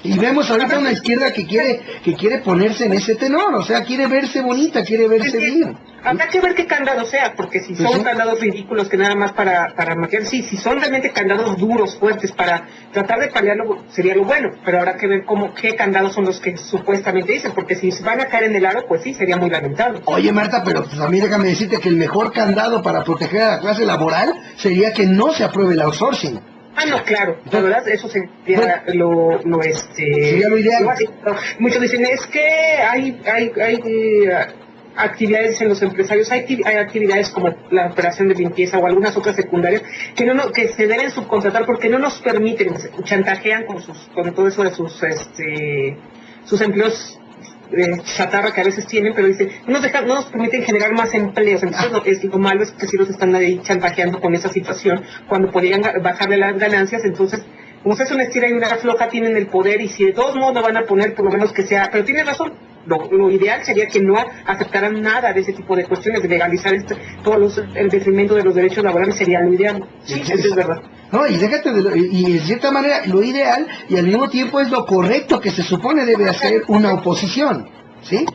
Y vemos ahorita una izquierda que quiere ponerse en ese tenor, o sea, quiere verse bonita, quiere verse bien. Habrá que ver qué candado sea, porque si son candados ridículos que nada más para maquillar, si son realmente candados duros, fuertes, para tratar de paliarlo, sería lo bueno, pero habrá que ver qué candados son los que supuestamente dicen, porque si van a caer en el aro, pues sí, sería muy lamentable. Oye, Marta, pero pues a mí déjame decirte que el mejor candado para proteger a la clase laboral sería que no se apruebe el outsourcing. No, claro, la verdad, eso sería sería lo ideal. Muchos dicen, es que hay actividades en los empresarios, hay actividades como la operación de limpieza o algunas otras secundarias que se deben subcontratar porque no nos permiten, chantajean con todo eso de sus empleos chatarra que a veces tienen, pero dicen, no nos permiten generar más empleos. Entonces lo malo es que si los están ahí chantajeando con esa situación, cuando podrían bajarle las ganancias. Entonces, como es una estira y una afloja, tienen el poder, y si de todos modos no van a poner, por lo menos que sea, pero tiene razón, lo ideal sería que no aceptaran nada de ese tipo de cuestiones, de legalizar el detrimento de los derechos laborales sería lo ideal. Sí, eso es verdad. No, y déjate y de cierta manera lo ideal y al mismo tiempo es lo correcto que se supone debe hacer una oposición, ¿sí?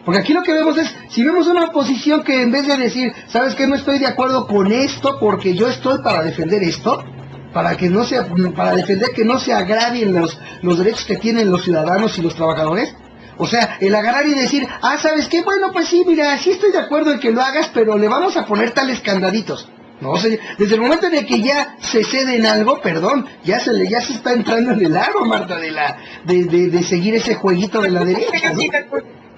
Porque aquí lo que vemos es, si vemos una oposición que en vez de decir, ¿sabes qué? No estoy de acuerdo con esto porque yo estoy para defender esto, para defender que no se agravien los derechos que tienen los ciudadanos y los trabajadores. O sea, el agarrar y decir, ¿sabes qué? Bueno, pues sí, mira, sí estoy de acuerdo en que lo hagas, pero le vamos a poner tales candaditos. No, desde el momento en el que ya se cede en algo, perdón, ya se está entrando en el aro, Marta, de seguir ese jueguito de la derecha, ¿no?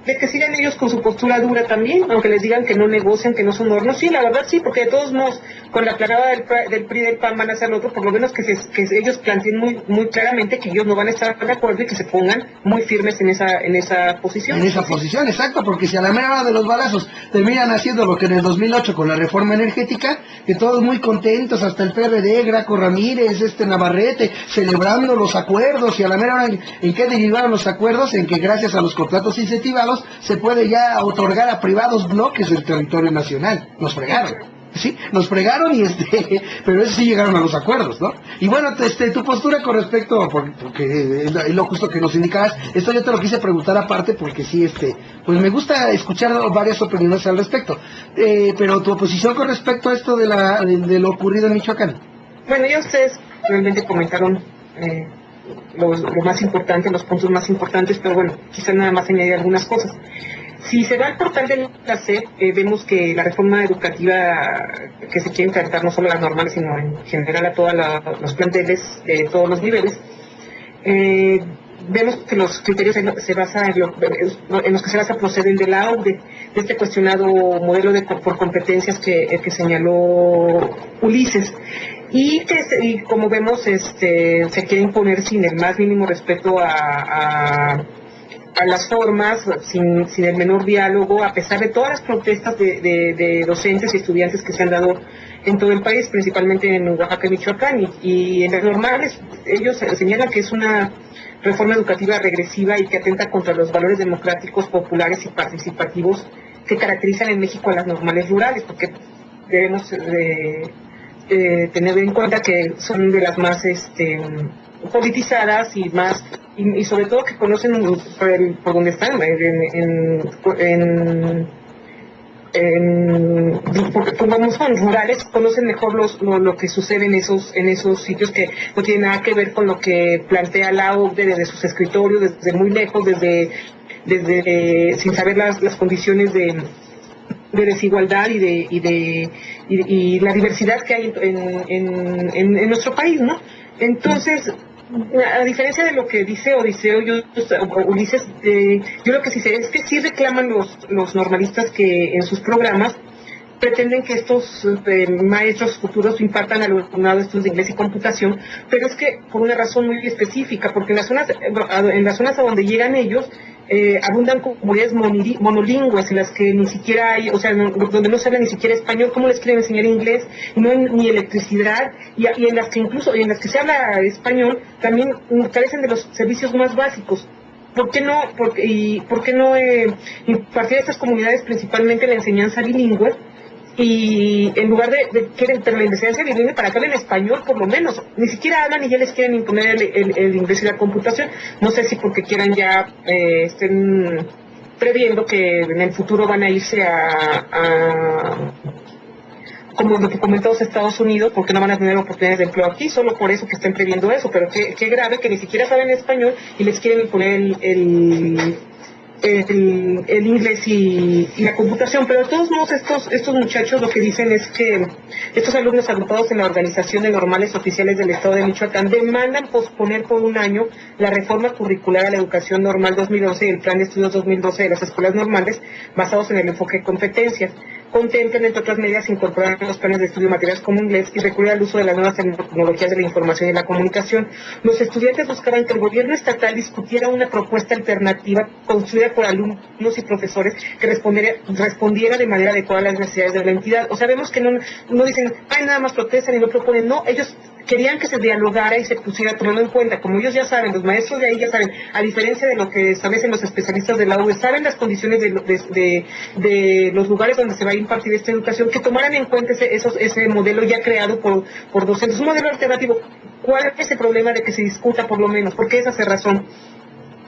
De que sigan ellos con su postura dura también, aunque les digan que no negocian, que no son hornos. Sí, la verdad sí, porque de todos modos, con la plagada del PRI y del PAN van a hacer lo otro, por lo menos que ellos planteen muy claramente que ellos no van a estar de acuerdo y que se pongan muy firmes en esa posición. En esa posición, exacto, porque si a la mera hora de los balazos terminan haciendo lo que en el 2008 con la reforma energética, que todos muy contentos, hasta el PRD, Graco Ramírez, Navarrete, celebrando los acuerdos, y a la mera hora en qué derivaron los acuerdos, en que gracias a los contratos incentivados se puede ya otorgar a privados bloques del territorio nacional. Nos fregaron. Sí, nos fregaron pero eso sí llegaron a los acuerdos, ¿no? Y bueno, tu postura con respecto, porque es lo justo que nos indicabas, esto yo te lo quise preguntar aparte porque sí, pues me gusta escuchar varias opiniones al respecto, pero tu oposición con respecto a esto de lo ocurrido en Michoacán. Bueno, ya ustedes realmente comentaron lo más importante, los puntos más importantes, pero bueno, quizá nada más añadir algunas cosas. Si se va al portal de la SEP, vemos que la reforma educativa que se quiere implementar no solo a las normales, sino en general a todos los planteles de todos los niveles, vemos que los criterios en los que se basa proceden de la OCDE, de este cuestionado modelo por competencias que señaló Ulises. Y como vemos, se quiere imponer sin el más mínimo respeto a las formas, sin el menor diálogo, a pesar de todas las protestas de docentes y estudiantes que se han dado en todo el país, principalmente en Oaxaca y Michoacán, y en las normales ellos señalan que es una reforma educativa regresiva y que atenta contra los valores democráticos, populares y participativos que caracterizan en México a las normales rurales, porque debemos tener en cuenta que son de las más politizadas y sobre todo que conocen por donde están, porque como son rurales, conocen mejor lo que sucede en esos sitios que no tienen nada que ver con lo que plantea la OCDE desde sus escritorios, desde muy lejos, desde sin saber las condiciones de desigualdad y la diversidad que hay en nuestro país, ¿no? Entonces, a diferencia de lo que dice Ulises, yo lo que sí sé es que sí reclaman los normalistas que en sus programas pretenden que estos maestros futuros impartan al alumnado estudios de inglés y computación, pero es que por una razón muy específica, porque en las zonas a donde llegan ellos abundan comunidades monolingües en las que ni siquiera hay, o sea, donde no se habla ni siquiera español. ¿Cómo les quieren enseñar inglés? No hay ni electricidad, y en las que se habla español también carecen de los servicios más básicos. ¿Por qué no impartir a estas comunidades principalmente la enseñanza bilingüe? Y en lugar pero la enseñanza bilingüe para que hablen español, por lo menos, ni siquiera hablan y ya les quieren imponer el inglés y la computación. No sé si porque quieran ya estén previendo que en el futuro van a irse como documentados a Estados Unidos, porque no van a tener oportunidades de empleo aquí, solo por eso que estén previendo eso. Pero qué grave que ni siquiera saben español y les quieren imponer el inglés y la computación. Pero de todos modos estos muchachos lo que dicen es que estos alumnos agrupados en la Organización de Normales Oficiales del Estado de Michoacán demandan posponer por un año la reforma curricular a la educación normal 2011 y el plan de estudios 2012 de las escuelas normales basados en el enfoque de competencias. Contemplan, entre otras medidas, incorporar en los planes de estudio materias como inglés y recurrir al uso de las nuevas tecnologías de la información y la comunicación. Los estudiantes buscaban que el gobierno estatal discutiera una propuesta alternativa construida por alumnos y profesores que respondiera de manera adecuada a las necesidades de la entidad. O sea, vemos que no dicen, ay, nada más protestan y no proponen. No, ellos querían que se dialogara y se pusiera tomando en cuenta. Como ellos ya saben, los maestros de ahí ya saben, a diferencia de lo que establecen los especialistas de la UDE, saben las condiciones de los lugares donde se va a impartir esta educación, que tomaran en cuenta ese modelo ya creado por docentes, un modelo alternativo. ¿Cuál es el problema de que se discuta por lo menos? ¿Por qué esa razón?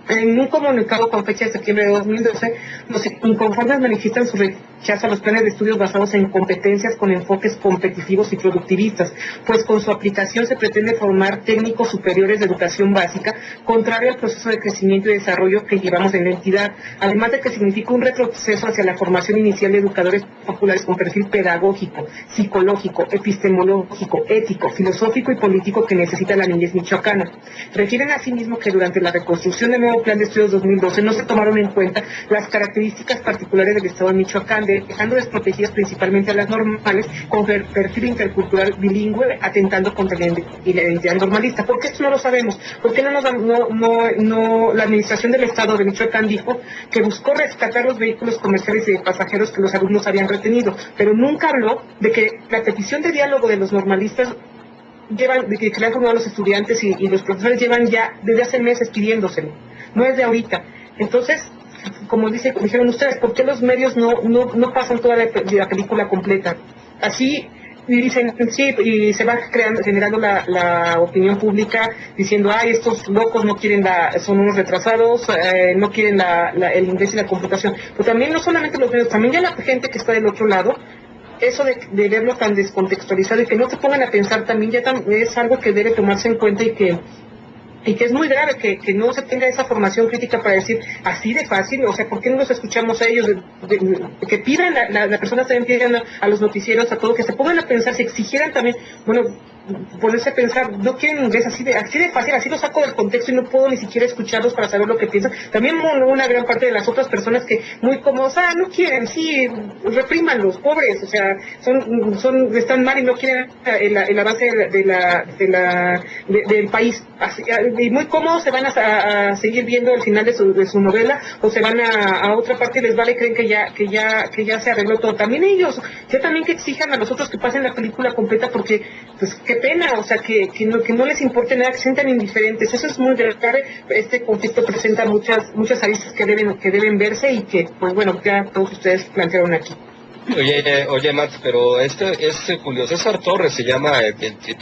En un comunicado con fecha de septiembre de 2012, los inconformes manifiestan su rechazo a los planes de estudios basados en competencias con enfoques competitivos y productivistas, pues con su aplicación se pretende formar técnicos superiores de educación básica, contrario al proceso de crecimiento y desarrollo que llevamos en la entidad, además de que significa un retroceso hacia la formación inicial de educadores populares con perfil pedagógico, psicológico, epistemológico, ético, filosófico y político que necesita la niñez michoacana. Refieren asimismo que durante la reconstrucción del nuevo plan de estudios 2012 no se tomaron en cuenta las características particulares del estado de Michoacán, dejando desprotegidas principalmente a las normales con perfil intercultural bilingüe, atentando contra la identidad normalista. ¿Por qué esto no lo sabemos? ¿Por qué la administración del estado de Michoacán dijo que buscó rescatar los vehículos comerciales y de pasajeros que los alumnos habían retenido, pero nunca habló de que la petición de diálogo de los normalistas de que le han formado a los estudiantes y los profesores llevan ya desde hace meses pidiéndoselo, no es de ahorita? Entonces, como dijeron ustedes, ¿por qué los medios no pasan toda la película completa? Así, y dicen, sí, y se va generando la opinión pública diciendo, ay, estos locos no quieren son unos retrasados, no quieren el inglés y la computación. Pero también no solamente los medios, también ya la gente que está del otro lado, eso de verlo tan descontextualizado y que no se pongan a pensar también ya es algo que debe tomarse en cuenta y que y que es muy grave que no se tenga esa formación crítica para decir así de fácil, o sea, ¿por qué no los escuchamos a ellos? Que pidan, la persona también pidan a los noticieros, a todo, que se pongan a pensar, si exigieran también, bueno, ponerse a pensar, no quieren inglés así de fácil, así lo saco del contexto y no puedo ni siquiera escucharlos para saber lo que piensan. También una gran parte de las otras personas que muy cómodos, no quieren, sí, reprímanlos, pobres, o sea, están mal y no quieren el avance del país. Así, y muy cómodos se van a seguir viendo el final de su novela, o se van a otra parte y les vale, creen que ya se arregló todo. También ellos, ya también que exijan a los otros que pasen la película completa, porque pues qué pena, o sea, que no les importe nada, que se sientan indiferentes. Eso es muy grave. Este conflicto presenta muchas aristas que deben verse y que, pues bueno, ya todos ustedes plantearon aquí. Oye, Max, pero Julio César Torres se llama el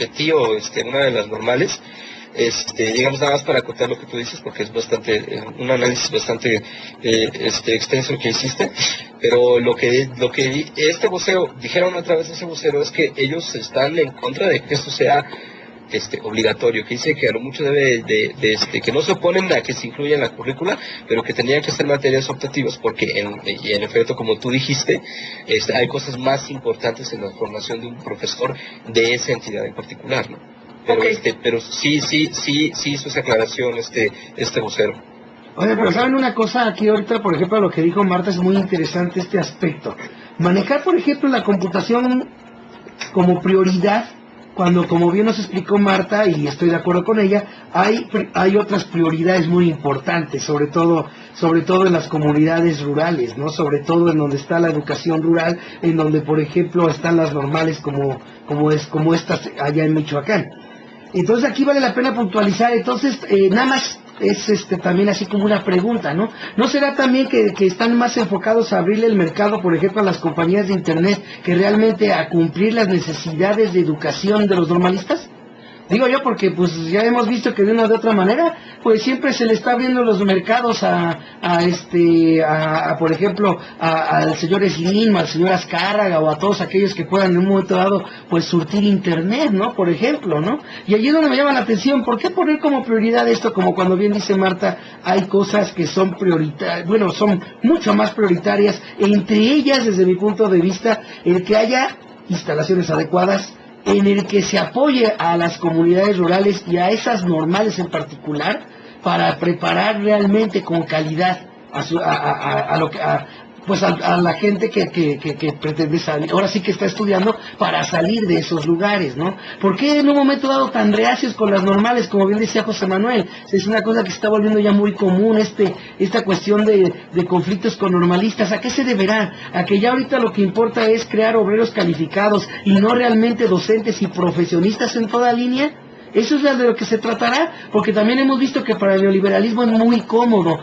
tío, una de las normales. Digamos, nada más para acotar lo que tú dices, porque es un análisis bastante extenso el que hiciste, pero lo que este vocero, dijeron otra vez ese vocero, es que ellos están en contra de que esto sea obligatorio, que dice que a lo mucho debe que no se oponen a que se incluya en la currícula, pero que tenían que ser materias optativas, porque en efecto, como tú dijiste, hay cosas más importantes en la formación de un profesor de esa entidad en particular, ¿no? Pero, pero sí hizo esa aclaración este vocero. Oye, pero ¿saben una cosa? Aquí ahorita, por ejemplo, lo que dijo Marta es muy interesante este aspecto. Manejar, por ejemplo, la computación como prioridad, cuando, como bien nos explicó Marta, y estoy de acuerdo con ella, hay otras prioridades muy importantes, sobre todo en las comunidades rurales, ¿no? Sobre todo en donde está la educación rural, en donde, por ejemplo, están las normales como estas allá en Michoacán. Entonces aquí vale la pena puntualizar, entonces nada más es también así como una pregunta, ¿no? ¿No será también que están más enfocados a abrirle el mercado, por ejemplo, a las compañías de internet, que realmente a cumplir las necesidades de educación de los normalistas? Digo yo porque pues ya hemos visto que de una u otra manera pues siempre se le está abriendo los mercados por ejemplo al señor Slim, al señor Azcárraga o a todos aquellos que puedan en un momento dado pues surtir internet, ¿no? Por ejemplo, ¿no? Y allí es donde me llama la atención, ¿por qué poner como prioridad esto? Como cuando bien dice Marta, hay cosas que son prioritarias, bueno, son mucho más prioritarias, entre ellas desde mi punto de vista el que haya instalaciones adecuadas, en el que se apoye a las comunidades rurales y a esas normales en particular para preparar realmente con calidad a la gente que pretende salir, ahora sí que está estudiando para salir de esos lugares, ¿no? ¿Por qué en un momento dado tan reacios con las normales, como bien decía José Manuel? Es una cosa que se está volviendo ya muy común, esta cuestión de conflictos con normalistas. ¿A qué se deberá? A que ya ahorita lo que importa es crear obreros calificados y no realmente docentes y profesionistas en toda línea. Eso es de lo que se tratará, porque también hemos visto que para el neoliberalismo es muy cómodo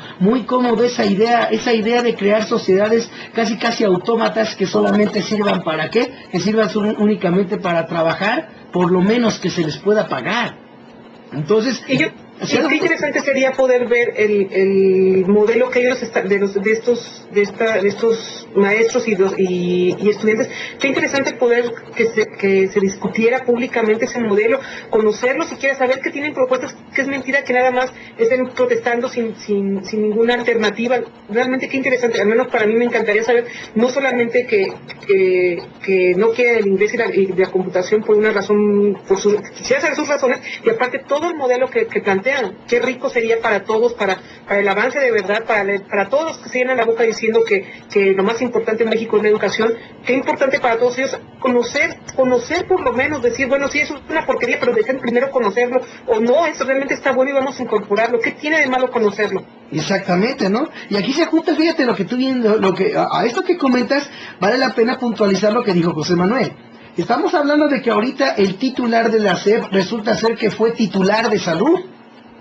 esa idea de crear sociedades casi autómatas que solamente sirvan ¿para qué? Que sirvan únicamente para trabajar, por lo menos que se les pueda pagar. Entonces, qué interesante sería poder ver el modelo que ellos de estos maestros y estudiantes. Qué interesante poder que se discutiera públicamente ese modelo, conocerlo, siquiera saber que tienen propuestas, que es mentira que nada más estén protestando sin ninguna alternativa. Realmente qué interesante, al menos para mí me encantaría saber, no solamente que no quieren el inglés y la computación por una razón, quisiera saber sus razones, y aparte todo el modelo que plantean. Qué rico sería para todos, para el avance de verdad, para todos los que se llenan la boca diciendo que lo más importante en México es la educación. Qué importante para todos ellos conocer por lo menos, decir, bueno, sí, eso es una porquería, pero dejen primero conocerlo, o no, eso realmente está bueno y vamos a incorporarlo. ¿Qué tiene de malo conocerlo? Exactamente, ¿no? Y aquí se junta, fíjate, a esto que comentas, vale la pena puntualizar lo que dijo José Manuel. Estamos hablando de que ahorita el titular de la SEP resulta ser que fue titular de salud.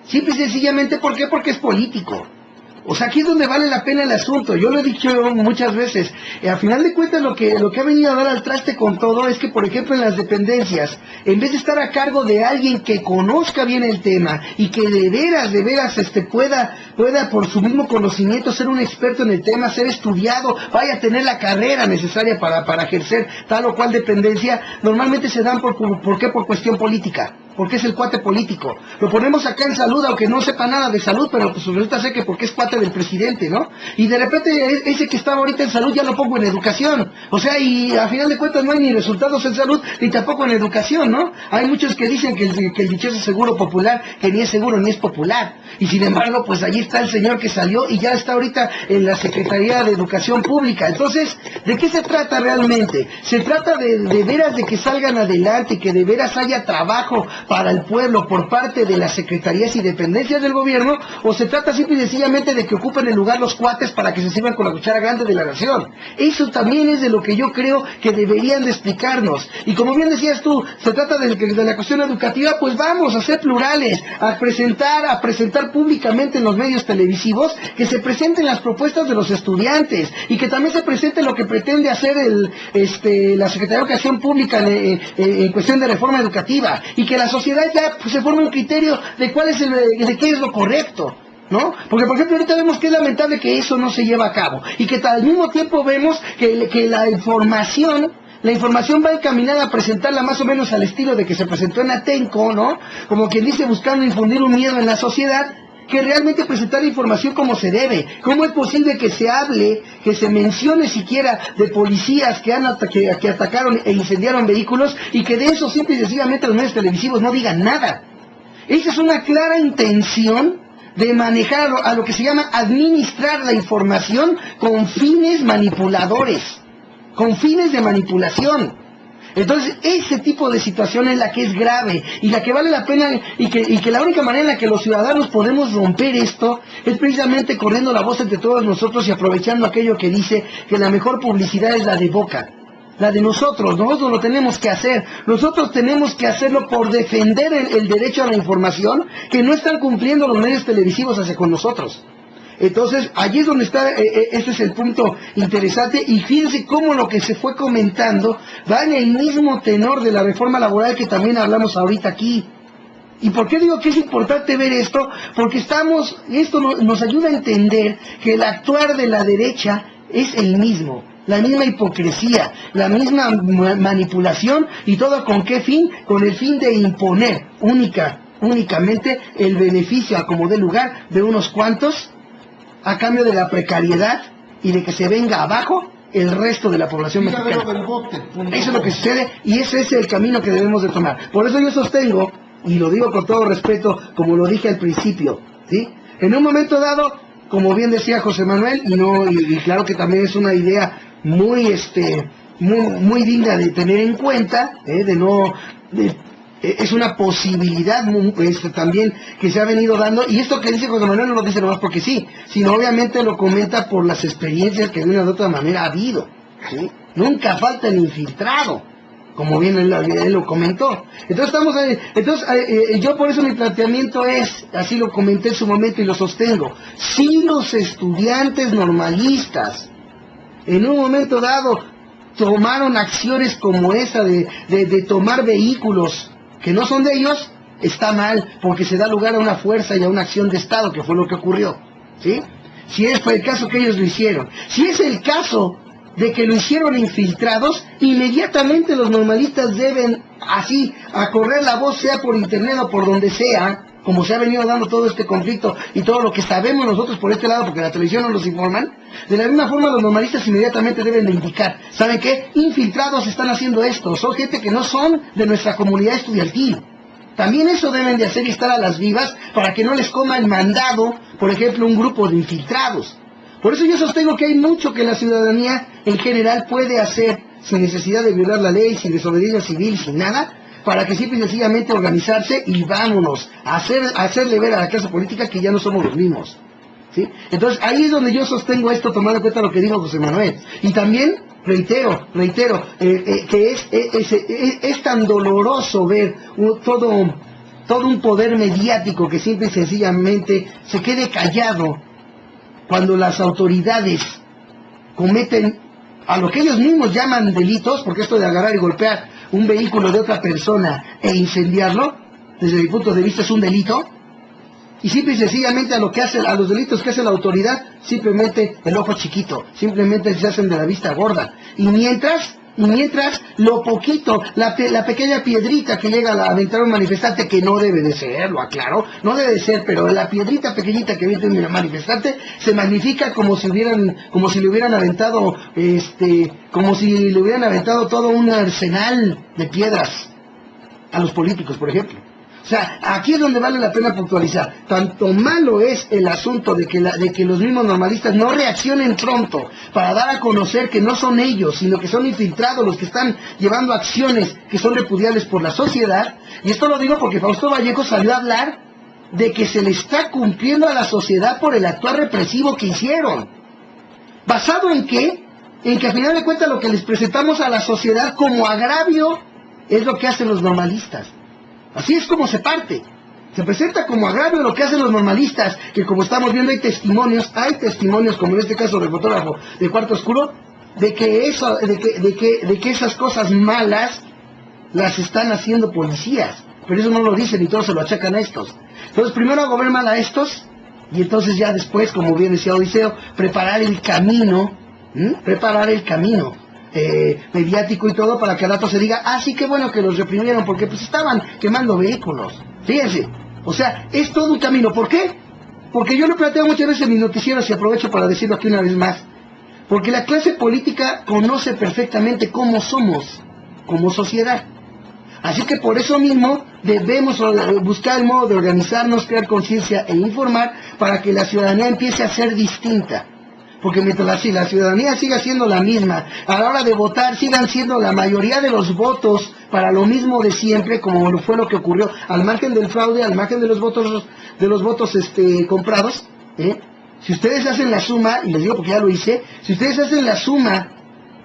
Simple y sencillamente, ¿por qué? Porque es político. O sea, aquí es donde vale la pena el asunto. Yo lo he dicho muchas veces. A final de cuentas, lo que ha venido a dar al traste con todo es que, por ejemplo, en las dependencias, en vez de estar a cargo de alguien que conozca bien el tema y que de veras pueda por su mismo conocimiento ser un experto en el tema, ser estudiado, vaya a tener la carrera necesaria para ejercer tal o cual dependencia, normalmente se dan ¿por qué? Por cuestión política. porque es el cuate político. Lo ponemos acá en salud, aunque no sepa nada de salud, pero pues resulta ser que porque es cuate del presidente, ¿no? Y de repente ese que estaba ahorita en salud ya lo pongo en educación. O sea, y a final de cuentas no hay ni resultados en salud, ni tampoco en educación, ¿no? Hay muchos que dicen que el dichoso seguro popular, que ni es seguro ni es popular. Y sin embargo, pues allí está el señor que salió y ya está ahorita en la Secretaría de Educación Pública. Entonces, ¿de qué se trata realmente? Se trata de veras de que salgan adelante, que de veras haya trabajo para el pueblo por parte de las secretarías y dependencias del gobierno, o se trata simple y sencillamente de que ocupen el lugar los cuates para que se sirvan con la cuchara grande de la nación. Eso también es de lo que yo creo que deberían de explicarnos. Y como bien decías tú, se trata de la cuestión educativa, pues vamos a ser plurales, a presentar públicamente en los medios televisivos, que se presenten las propuestas de los estudiantes, y que también se presente lo que pretende hacer la Secretaría de Educación Pública en cuestión de reforma educativa, y que la sociedad ya pues, se forme un criterio de de qué es lo correcto, ¿no? Porque, por ejemplo, ahorita vemos que es lamentable que eso no se lleva a cabo, y que al mismo tiempo vemos que la información va encaminada a presentarla más o menos al estilo de que se presentó en Atenco, ¿no? Como quien dice, buscando infundir un miedo en la sociedad, que realmente presentar la información como se debe. ¿Cómo es posible que se hable, que se mencione siquiera de policías que atacaron e incendiaron vehículos, y que de eso simple y sencillamente los medios televisivos no digan nada? Esa es una clara intención de manejar a lo que se llama administrar la información con fines manipuladores, con fines de manipulación. Entonces, ese tipo de situación es la que es grave y la que vale la pena, y que la única manera en la que los ciudadanos podemos romper esto es precisamente corriendo la voz entre todos nosotros y aprovechando aquello que dice que la mejor publicidad es la de boca, la de nosotros lo tenemos que hacer. Nosotros tenemos que hacerlo por defender el derecho a la información que no están cumpliendo los medios televisivos hacia con nosotros. Entonces, allí es donde está, este es el punto interesante, y fíjense cómo lo que se fue comentando va en el mismo tenor de la reforma laboral que también hablamos ahorita aquí. ¿Y por qué digo que es importante ver esto? Porque esto nos ayuda a entender que el actuar de la derecha es el mismo, la misma hipocresía, la misma manipulación, y todo ¿con qué fin? Con el fin de imponer únicamente el beneficio a como dé lugar de unos cuantos, a cambio de la precariedad y de que se venga abajo el resto de la población mexicana. Eso es lo que sucede, y ese es el camino que debemos de tomar. Por eso yo sostengo, y lo digo con todo respeto, como lo dije al principio, ¿sí? En un momento dado, como bien decía José Manuel, y claro que también es una idea muy digna de tener en cuenta, es una posibilidad también que se ha venido dando, y esto que dice José Manuel no lo dice nomás porque sí, sino obviamente lo comenta por las experiencias que de una u otra manera ha habido, ¿sí? Nunca falta el infiltrado, como bien él lo comentó. Entonces yo por eso mi planteamiento es, así lo comenté en su momento y lo sostengo, si los estudiantes normalistas en un momento dado tomaron acciones como esa de tomar vehículos que no son de ellos, está mal, porque se da lugar a una fuerza y a una acción de Estado, que fue lo que ocurrió, ¿sí? Si es el caso que ellos lo hicieron. Si es el caso de que lo hicieron infiltrados, inmediatamente los normalistas deben, así, a correr la voz, sea por internet o por donde sea, como se ha venido dando todo este conflicto y todo lo que sabemos nosotros por este lado, porque la televisión nos los informan, de la misma forma los normalistas inmediatamente deben de indicar, ¿saben qué? Infiltrados están haciendo esto, son gente que no son de nuestra comunidad estudiantil. También eso deben de hacer y estar a las vivas para que no les coma el mandado, por ejemplo, un grupo de infiltrados. Por eso yo sostengo que hay mucho que la ciudadanía en general puede hacer sin necesidad de violar la ley, sin desobediencia civil, sin nada, para que simple y sencillamente organizarse y vámonos a hacerle ver a la clase política que ya no somos los mismos, ¿sí? Entonces ahí es donde yo sostengo esto, tomando en cuenta lo que dijo José Manuel. Y también reitero, que es tan doloroso ver todo un poder mediático que simple y sencillamente se quede callado cuando las autoridades cometen a lo que ellos mismos llaman delitos, porque esto de agarrar y golpear un vehículo de otra persona e incendiarlo, desde mi punto de vista es un delito, y simple y sencillamente a los delitos que hace la autoridad, simplemente el ojo chiquito, simplemente se hacen de la vista gorda, y mientras Y mientras, lo poquito, la pequeña piedrita que llega a aventar un manifestante, que no debe de ser, lo aclaro, no debe de ser, pero la piedrita pequeñita que avienta un manifestante se magnifica como si le hubieran aventado, como si le hubieran aventado todo un arsenal de piedras a los políticos, por ejemplo. O sea, aquí es donde vale la pena puntualizar. Tanto malo es el asunto de que los mismos normalistas no reaccionen pronto para dar a conocer que no son ellos, sino que son infiltrados los que están llevando acciones que son repudiables por la sociedad. Y esto lo digo porque Fausto Vallejo salió a hablar de que se le está cumpliendo a la sociedad por el actuar represivo que hicieron. ¿Basado en qué? En que al final de cuentas lo que les presentamos a la sociedad como agravio es lo que hacen los normalistas. Así es como se parte. Se presenta como agravio lo que hacen los normalistas, que como estamos viendo hay testimonios como en este caso del fotógrafo de Cuarto Oscuro, de que esas cosas malas las están haciendo policías. Pero eso no lo dicen y todos se lo achacan a estos. Entonces primero hago ver mal a estos, y entonces ya después, como bien decía Odiseo, preparar el camino mediático y todo para que al rato se diga, sí, qué bueno que los reprimieron porque pues estaban quemando vehículos. Fíjense, o sea, es todo un camino. ¿Por qué? Porque yo lo planteo muchas veces en mis noticieros y aprovecho para decirlo aquí una vez más. Porque la clase política conoce perfectamente cómo somos como sociedad. Así que por eso mismo debemos buscar el modo de organizarnos, crear conciencia e informar para que la ciudadanía empiece a ser distinta. Porque mientras la ciudadanía siga siendo la misma, a la hora de votar sigan siendo la mayoría de los votos para lo mismo de siempre, como fue lo que ocurrió, al margen del fraude, al margen de los votos comprados, si ustedes hacen la suma, y les digo porque ya lo hice, si ustedes hacen la suma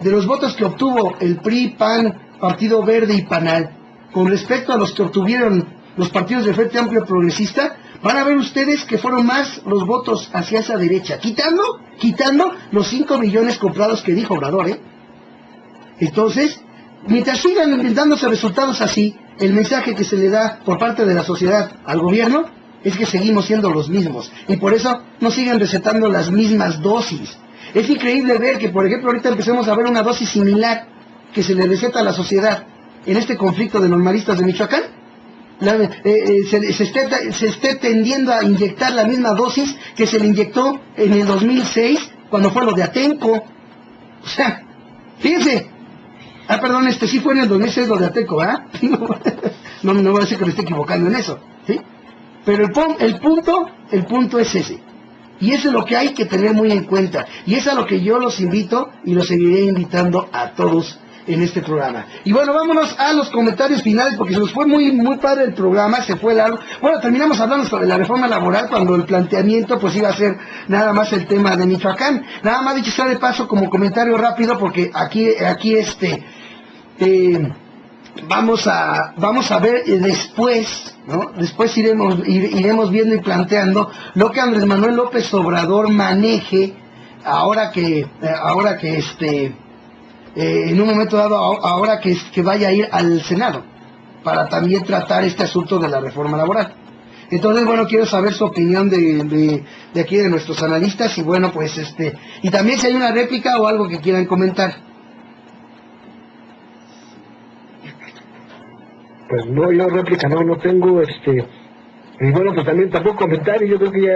de los votos que obtuvo el PRI, PAN, Partido Verde y PANAL, con respecto a los que obtuvieron los partidos de Frente Amplio Progresista, van a ver ustedes que fueron más los votos hacia esa derecha, quitando los 5 millones comprados que dijo Obrador, Entonces, mientras sigan dándose resultados así, el mensaje que se le da por parte de la sociedad al gobierno es que seguimos siendo los mismos, y por eso no siguen recetando las mismas dosis. Es increíble ver que, por ejemplo, ahorita empecemos a ver una dosis similar que se le receta a la sociedad en este conflicto de normalistas de Michoacán. Se esté tendiendo a inyectar la misma dosis que se le inyectó en el 2006 cuando fue lo de Atenco. O sea, fíjense. Perdón, sí fue en el 2006 lo de Atenco, ¿verdad? No voy a decir que me esté equivocando en eso, ¿sí? Pero el punto es ese. Y eso es lo que hay que tener muy en cuenta. Y es a lo que yo los invito y los seguiré invitando a todos en este programa. Y bueno, vámonos a los comentarios finales porque se nos fue muy padre el programa, se fue largo. Bueno, terminamos hablando sobre la reforma laboral cuando el planteamiento pues iba a ser nada más el tema de Michoacán. Nada más dicho sea de paso como comentario rápido porque aquí vamos a ver después, ¿no? Después iremos viendo y planteando lo que Andrés Manuel López Obrador maneje ahora que en un momento dado, ahora que vaya a ir al Senado, para también tratar este asunto de la reforma laboral. Entonces, bueno, quiero saber su opinión de aquí de nuestros analistas, y bueno, pues y también si hay una réplica o algo que quieran comentar. Pues no, yo réplica no tengo, y bueno, pues también tampoco comentario. Yo creo que ya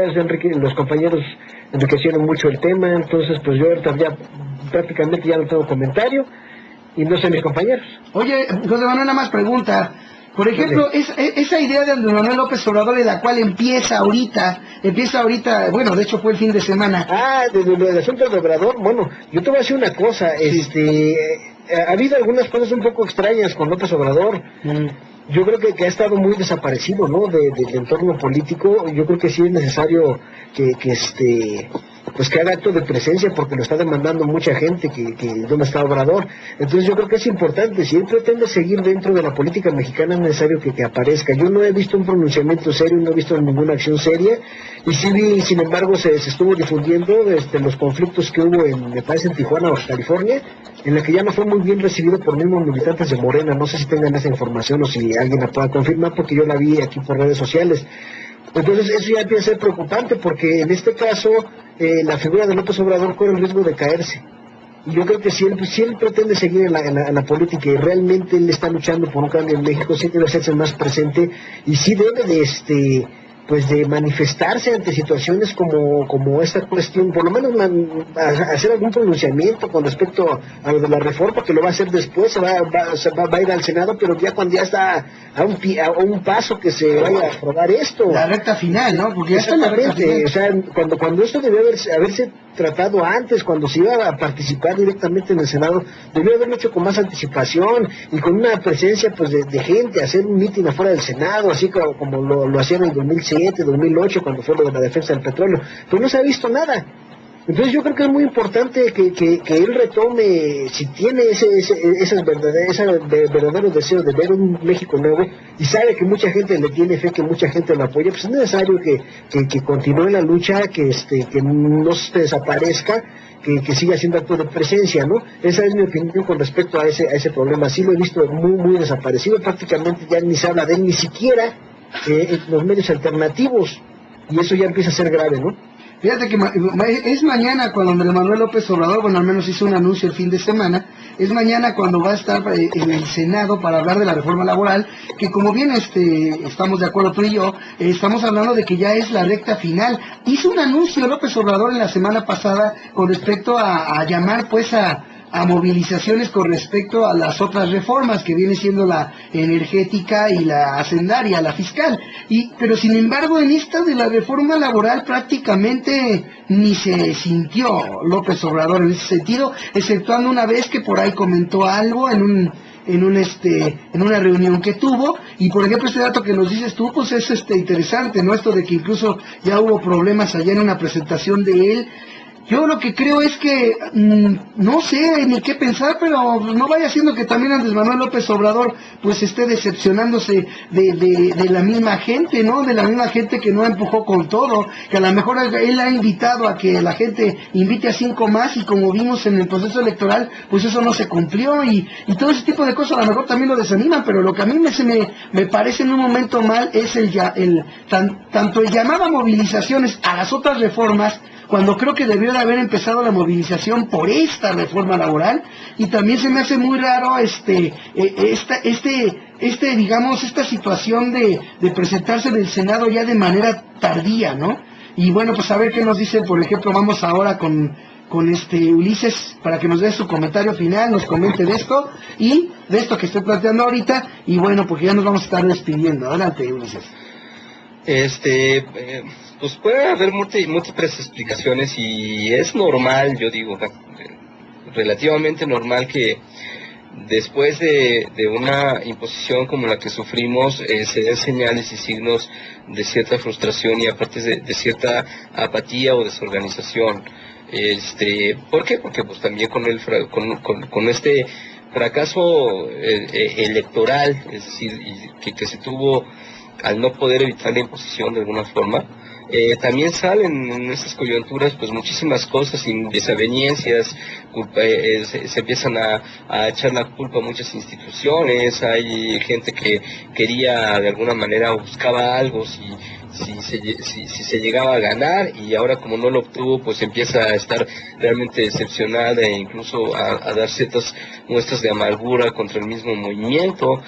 los compañeros enriquecieron mucho el tema, entonces pues yo ahorita ya prácticamente ya no tengo comentario, y no sé mis compañeros. Oye, José Manuel, nada más pregunta. Por ejemplo, esa idea de Andrés Manuel López Obrador, de la cual empieza ahorita, bueno, de hecho fue el fin de semana. Del asunto de Obrador, bueno, yo te voy a decir una cosa, ha habido algunas cosas un poco extrañas con López Obrador. Yo creo que ha estado muy desaparecido, ¿no? Del entorno político. Yo creo que sí es necesario que haga acto de presencia, porque lo está demandando mucha gente, que dónde está Obrador. Entonces yo creo que es importante, si él pretende seguir dentro de la política mexicana, es necesario que aparezca. Yo no he visto un pronunciamiento serio, no he visto ninguna acción seria, y sí vi, sin embargo, se estuvo difundiendo los conflictos que hubo me parece en Tijuana, Baja California, en la que ya no fue muy bien recibido por mismos militantes de Morena. No sé si tengan esa información o si alguien la pueda confirmar, porque yo la vi aquí por redes sociales. Entonces eso ya empieza a ser preocupante, porque en este caso la figura de López Obrador corre el riesgo de caerse. yo creo que si él pretende seguir en la política y realmente él está luchando por un cambio en México, sí debe hacerse más presente y sí debe de pues de manifestarse ante situaciones como esta cuestión, por lo menos hacer algún pronunciamiento con respecto a lo de la reforma, que lo va a hacer después, va a ir al Senado, pero ya cuando ya está a un paso que se vaya a aprobar esto. La recta final, ¿no? Porque ya está en la recta final. O sea, cuando esto debió haberse tratado antes, cuando se iba a participar directamente en el Senado, debió haberlo hecho con más anticipación y con una presencia pues de gente, hacer un mitin afuera del Senado, así como lo hacían en el 2007, 2008, cuando fue lo de la defensa del petróleo, pero no se ha visto nada. Entonces yo creo que es muy importante que él retome, si tiene ese verdadero deseo de ver un México nuevo, y sabe que mucha gente le tiene fe, que mucha gente lo apoya, pues es necesario que continúe la lucha, que no se desaparezca, que siga haciendo actos de presencia, ¿no? Esa es mi opinión con respecto a ese problema. Sí lo he visto muy desaparecido, prácticamente ya ni se habla de él, ni siquiera en los medios alternativos, y eso ya empieza a ser grave, ¿no? Fíjate que es mañana cuando Andrés Manuel López Obrador, bueno, al menos hizo un anuncio el fin de semana, es mañana cuando va a estar en el Senado para hablar de la reforma laboral, que como bien estamos de acuerdo tú y yo, estamos hablando de que ya es la recta final. Hizo un anuncio López Obrador en la semana pasada con respecto a llamar pues a movilizaciones con respecto a las otras reformas, que viene siendo la energética y la hacendaria, la fiscal. Pero sin embargo, en esta de la reforma laboral prácticamente ni se sintió López Obrador en ese sentido, exceptuando una vez que por ahí comentó algo en una reunión que tuvo, y por ejemplo este dato que nos dices tú, pues es interesante, ¿no? Esto de que incluso ya hubo problemas allá en una presentación de él. Yo lo que creo es que no sé ni qué pensar, pero no vaya siendo que también Andrés Manuel López Obrador pues esté decepcionándose de la misma gente, ¿no? De la misma gente que no empujó con todo, que a lo mejor él ha invitado a que la gente invite a 5 más, y como vimos en el proceso electoral, pues eso no se cumplió, y todo ese tipo de cosas a lo mejor también lo desaniman. Pero lo que a mí me parece en un momento mal es tanto el llamado a movilizaciones a las otras reformas, cuando creo que debió de haber empezado la movilización por esta reforma laboral, y también se me hace muy raro digamos, esta situación de presentarse en el Senado ya de manera tardía, ¿no? Y bueno, pues a ver qué nos dicen. Por ejemplo, vamos ahora con Ulises, para que nos dé su comentario final, nos comente de esto, y de esto que estoy planteando ahorita, y bueno, porque ya nos vamos a estar despidiendo. Adelante, Ulises. Pues puede haber múltiples explicaciones, y es normal, yo digo, relativamente normal que después de una imposición como la que sufrimos, se den señales y signos de cierta frustración y aparte de cierta apatía o desorganización. ¿Por qué? Porque pues también con este fracaso electoral, es decir, que se tuvo al no poder evitar la imposición de alguna forma, también salen en esas coyunturas pues muchísimas cosas, desavenencias, se empiezan a echar la culpa a muchas instituciones. Hay gente que quería de alguna manera, buscaba algo si se llegaba a ganar, y ahora como no lo obtuvo pues empieza a estar realmente decepcionada e incluso a dar ciertas muestras de amargura contra el mismo movimiento.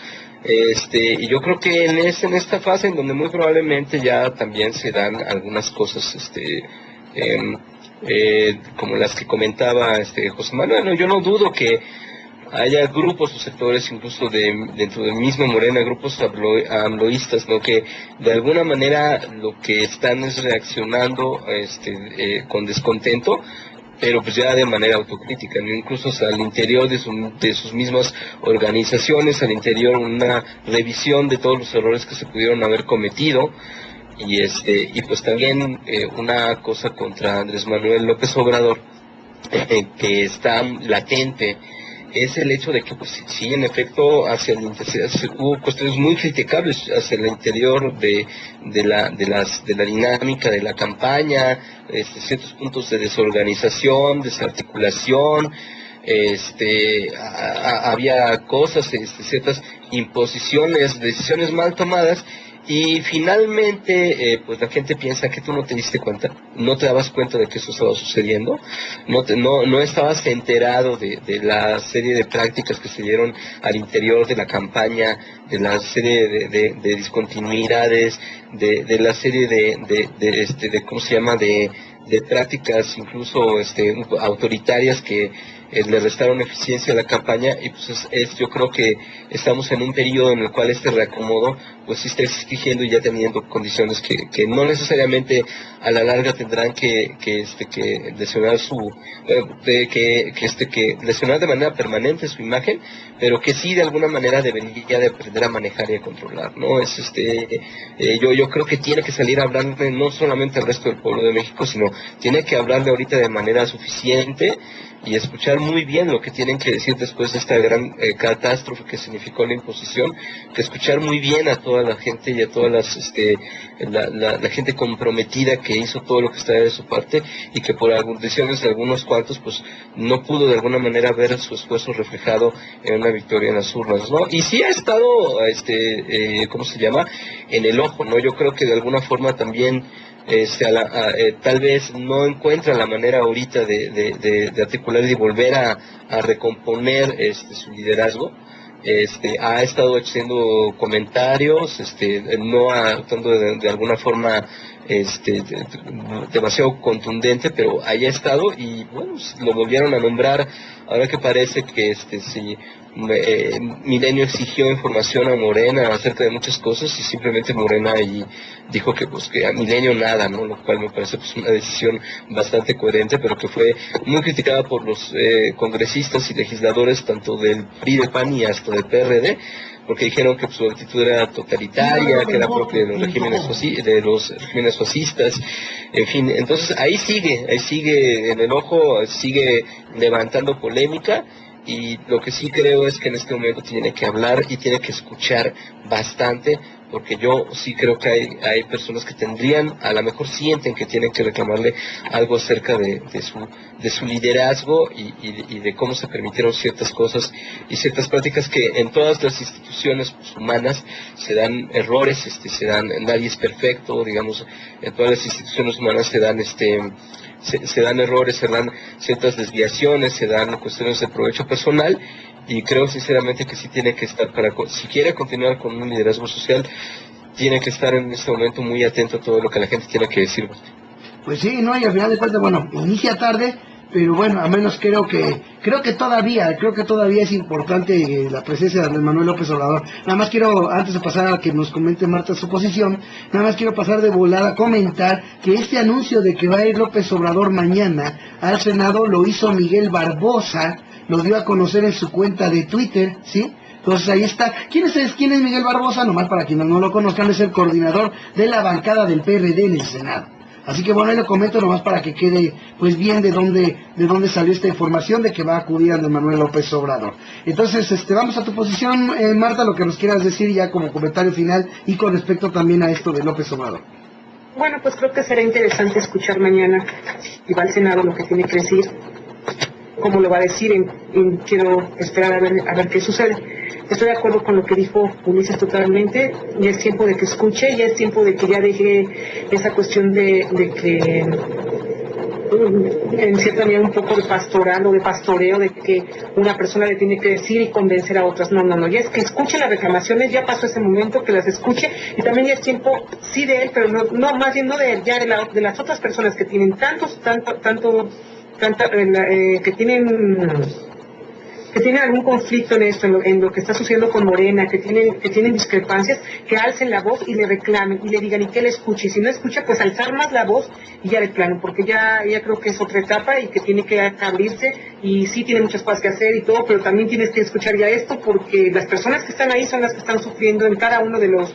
Y yo creo que en esta fase en donde muy probablemente ya también se dan algunas cosas como las que comentaba José Manuel, ¿no? Yo no dudo que haya grupos o sectores incluso dentro del mismo Morena, grupos amloístas, ¿no? Que de alguna manera lo que están es reaccionando con descontento, pero pues ya de manera autocrítica, ¿no? Incluso al interior de sus mismas organizaciones, al interior una revisión de todos los errores que se pudieron haber cometido, y pues también una cosa contra Andrés Manuel López Obrador que está latente, es el hecho de que pues sí, en efecto hubo cuestiones muy criticables hacia el interior de la dinámica de la campaña, ciertos puntos de desorganización, desarticulación, había cosas, ciertas imposiciones, decisiones mal tomadas, Y finalmente, pues la gente piensa que tú no te diste cuenta, no te dabas cuenta de que eso estaba sucediendo, no estabas enterado de la serie de prácticas que se dieron al interior de la campaña, de la serie de discontinuidades, de la serie de ¿cómo se llama?, de prácticas incluso autoritarias que le restaron eficiencia a la campaña. Y pues yo creo que estamos en un periodo en el cual este reacomodo pues sí está exigiendo y ya teniendo condiciones que no necesariamente a la larga tendrán que lesionar que lesionar de manera permanente su imagen, pero que sí de alguna manera debería de aprender a manejar y a controlar, ¿no? Yo creo que tiene que salir a hablarle no solamente al resto del pueblo de México, sino tiene que hablarle ahorita de manera suficiente y escuchar muy bien lo que tienen que decir después de esta gran catástrofe que significó la imposición, que escuchar muy bien a toda la gente y a todas la gente comprometida que hizo todo lo que estaba de su parte y que por decisiones de algunos cuantos pues no pudo de alguna manera ver su esfuerzo reflejado en una victoria en las urnas, ¿no? Y sí ha estado, ¿cómo se llama?, en el ojo, ¿no? Yo creo que de alguna forma también tal vez no encuentra la manera ahorita de articular y de volver a recomponer su liderazgo. Ha estado haciendo comentarios, no actuando de alguna forma demasiado contundente, pero ahí ha estado y bueno, lo volvieron a nombrar ahora que parece que si Milenio exigió información a Morena acerca de muchas cosas y simplemente Morena ahí dijo que pues que a Milenio nada, ¿no? Lo cual me parece pues una decisión bastante coherente, pero que fue muy criticada por los congresistas y legisladores tanto del PRI, del PAN y hasta del PRD, porque dijeron que pues, su actitud era totalitaria, que era propia de los regímenes fascistas, en fin. Entonces ahí sigue en el ojo, sigue levantando polémica. Y lo que sí creo es que en este momento tiene que hablar y tiene que escuchar bastante, porque yo sí creo que hay personas que a lo mejor sienten que tienen que reclamarle algo acerca de su liderazgo y de cómo se permitieron ciertas cosas y ciertas prácticas que en todas las instituciones pues, humanas se dan errores, nadie es perfecto, digamos, en todas las instituciones humanas se dan errores, se dan ciertas desviaciones, se dan cuestiones de provecho personal, y creo sinceramente que sí tiene que estar, si quiere continuar con un liderazgo social, tiene que estar en este momento muy atento a todo lo que la gente tiene que decir. Pues sí, no, y al final de cuentas, bueno, inicia tarde, pero bueno, al menos creo que todavía es importante la presencia de Andrés Manuel López Obrador. Nada más quiero, antes de pasar a que nos comente Marta su posición, nada más quiero pasar de volada a comentar que este anuncio de que va a ir López Obrador mañana al Senado lo hizo Miguel Barbosa, lo dio a conocer en su cuenta de Twitter, ¿sí? Entonces ahí está. ¿Quién es Miguel Barbosa? Nomás para quienes no lo conozcan, es el coordinador de la bancada del PRD en el Senado. Así que bueno, ahí lo comento nomás para que quede pues bien de dónde salió esta información de que va a acudir Andrés Manuel López Obrador. Entonces, vamos a tu posición, Marta, lo que nos quieras decir ya como comentario final y con respecto también a esto de López Obrador. Bueno, pues creo que será interesante escuchar mañana si va al Senado lo que tiene que decir, cómo lo va a decir, quiero esperar a ver qué sucede. Estoy de acuerdo con lo que dijo Ulises totalmente, ya es tiempo de que escuche, ya es tiempo de que ya deje esa cuestión de que en cierta manera un poco de pastoral o de pastoreo, de que una persona le tiene que decir y convencer a otras. No, ya es que escuche las reclamaciones, ya pasó ese momento, que las escuche, y también ya es tiempo, sí de él, pero más bien no de él, ya de las otras personas que tienen que tienen algún conflicto en esto, en lo que está sucediendo con Morena, que tienen discrepancias, que alcen la voz y le reclamen y le digan y que él escuche. Y si no escucha, pues alzar más la voz y ya de plano, porque ya creo que es otra etapa y que tiene que abrirse, y sí tiene muchas cosas que hacer y todo, pero también tienes que escuchar ya esto, porque las personas que están ahí son las que están sufriendo en cada uno de los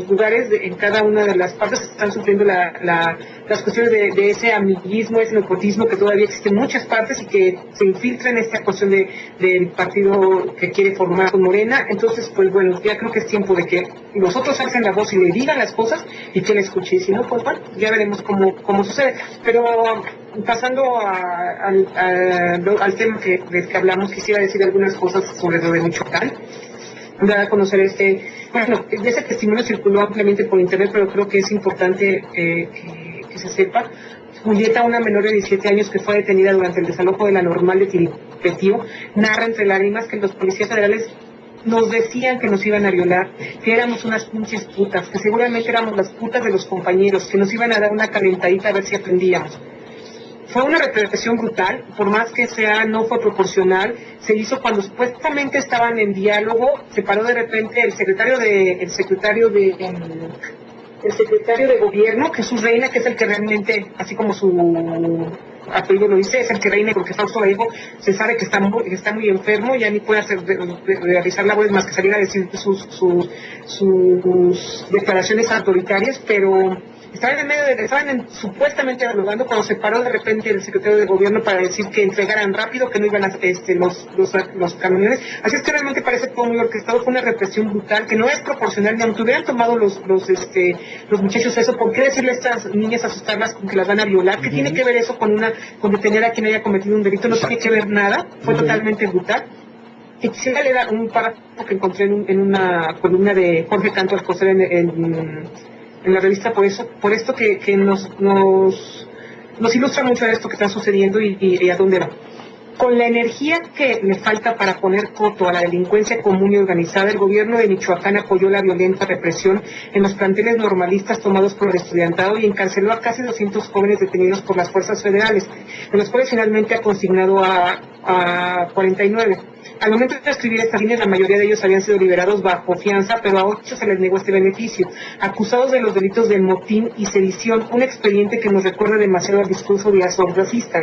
lugares, en cada una de las partes están sufriendo las cuestiones de ese amiguismo, ese nepotismo que todavía existe en muchas partes y que se infiltra en esta cuestión del partido que quiere formar con Morena. Entonces, pues bueno, ya creo que es tiempo de que nosotros alcen la voz y le digan las cosas y que le escuche. Y si no, pues bueno, ya veremos cómo sucede. Pero pasando al tema del que hablamos, quisiera decir algunas cosas sobre lo de Michoacán. Dar a conocer Bueno, ese testimonio circuló ampliamente por internet, pero creo que es importante que se sepa. Julieta, una menor de 17 años que fue detenida durante el desalojo de la Normal de Tiripetío, narra entre lágrimas que los policías federales nos decían que nos iban a violar, que éramos unas pinches putas, que seguramente éramos las putas de los compañeros, que nos iban a dar una calentadita a ver si aprendíamos. Fue una represión brutal, por más que sea, no fue proporcional. Se hizo cuando supuestamente estaban en diálogo. Se paró de repente el secretario de gobierno, Jesús Reina, que es el que realmente, así como su apellido lo dice, es el que reina, porque Fausto Vallejo se sabe que está muy enfermo, ya ni puede realizar labores más que salir a decir sus declaraciones autoritarias, pero estaban supuestamente dialogando cuando se paró de repente el secretario de gobierno para decir que entregaran rápido, que no iban los camiones. Así es que realmente parece todo muy orquestado. Fue una represión brutal que no es proporcional, ni aunque hubieran tomado los muchachos eso. ¿Por qué decirle a estas niñas, asustarlas con que las van a violar? ¿Qué tiene que ver eso con detener a quien haya cometido un delito? No tiene que ver nada. Fue totalmente brutal. Y quisiera leer un párrafo que encontré en una columna de Jorge Canto Alcocer en la revista por esto que nos ilustra mucho de esto que está sucediendo y a dónde va. Con la energía que le falta para poner coto a la delincuencia común y organizada, el gobierno de Michoacán apoyó la violenta represión en los planteles normalistas tomados por el estudiantado y encarceló a casi 200 jóvenes detenidos por las fuerzas federales, de los cuales finalmente ha consignado a 49. Al momento de escribir estas líneas, la mayoría de ellos habían sido liberados bajo fianza, pero a 8 se les negó este beneficio, acusados de los delitos de motín y sedición, un expediente que nos recuerda demasiado al discurso de Azor racista.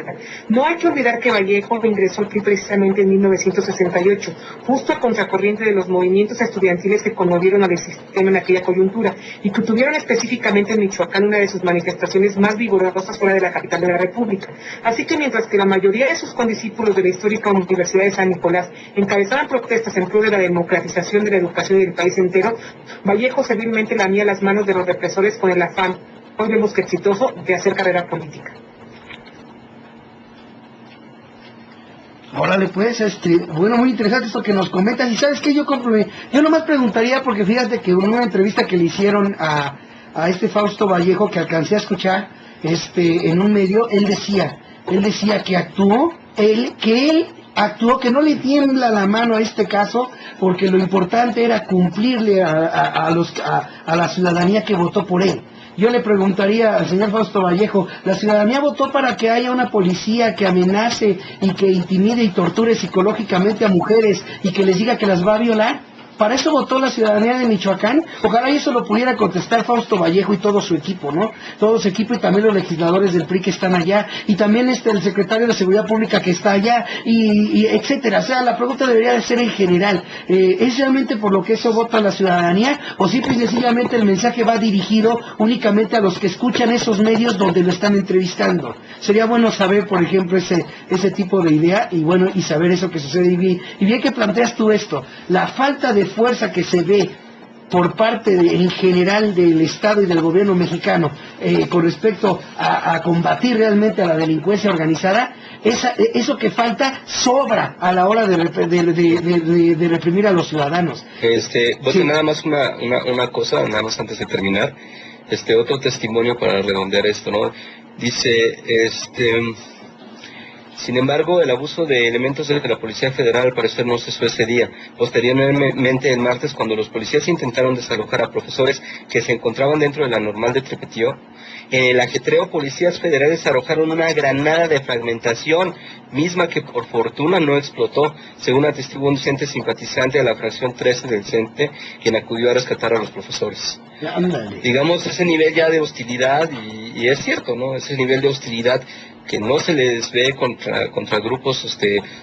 No hay que olvidar que Vallejo ingresó al PRI precisamente en 1968, justo a contracorriente de los movimientos estudiantiles que conmovieron al sistema en aquella coyuntura, y que tuvieron específicamente en Michoacán una de sus manifestaciones más vigorosas fuera de la capital de la República. Así que mientras que la mayoría de sus condiscípulos de la histórica Universidad de San Nicolás encabezaban protestas en pro de la democratización de la educación del país entero, Vallejo servilmente lamía las manos de los represores con el afán, hoy vemos que exitoso, de hacer carrera política. Órale, pues, bueno, muy interesante esto que nos comentas. Y sabes qué, yo nomás preguntaría, porque fíjate que en una entrevista que le hicieron a Fausto Vallejo, que alcancé a escuchar en un medio, él decía que actuó, que no le tiembla la mano a este caso, porque lo importante era cumplirle a la ciudadanía que votó por él. Yo le preguntaría al señor Fausto Vallejo, ¿la ciudadanía votó para que haya una policía que amenace y que intimide y torture psicológicamente a mujeres y que les diga que las va a violar? ¿Para eso votó la ciudadanía de Michoacán? Ojalá eso lo pudiera contestar Fausto Vallejo y todo su equipo, ¿no? Todo su equipo y también los legisladores del PRI que están allá, y también el secretario de Seguridad Pública que está allá, y etcétera. O sea, la pregunta debería de ser en general, ¿es realmente por lo que eso vota la ciudadanía? ¿O simple y sencillamente el mensaje va dirigido únicamente a los que escuchan esos medios donde lo están entrevistando? Sería bueno saber, por ejemplo, ese tipo de idea, y bueno, y saber eso que sucede. Y bien que planteas tú esto, la falta de fuerza que se ve por parte en general del Estado y del gobierno mexicano con respecto a combatir realmente a la delincuencia organizada, eso que falta sobra a la hora de reprimir a los ciudadanos. Sí. Nada más una cosa, nada más antes de terminar, otro testimonio para redondear esto, ¿no? Dice, sin embargo, el abuso de elementos de la Policía Federal al parecer no cesó ese día. Posteriormente, el martes, cuando los policías intentaron desalojar a profesores que se encontraban dentro de la Normal de Trepetío, en el ajetreo, policías federales arrojaron una granada de fragmentación, misma que por fortuna no explotó, según atestiguó un docente simpatizante de la fracción 13 del CENTE, quien acudió a rescatar a los profesores. Digamos, ese nivel ya de hostilidad, y es cierto, ¿no? Ese nivel de hostilidad que no se les ve contra grupos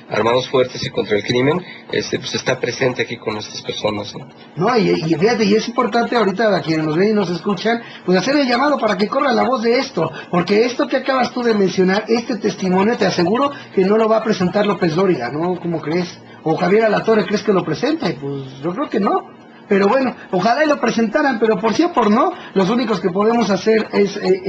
armados fuertes y contra el crimen, pues está presente aquí con estas personas, ¿no? No, y fíjate, y es importante ahorita a quienes nos ven y nos escuchan, pues hacer el llamado para que corra la voz de esto, porque esto que acabas tú de mencionar, este testimonio, te aseguro que no lo va a presentar López Dóriga, ¿no? ¿Cómo crees? O Javier Alatorre, ¿crees que lo presente? Pues yo creo que no. Pero bueno, ojalá y lo presentaran, pero por sí o por no, los únicos que podemos hacer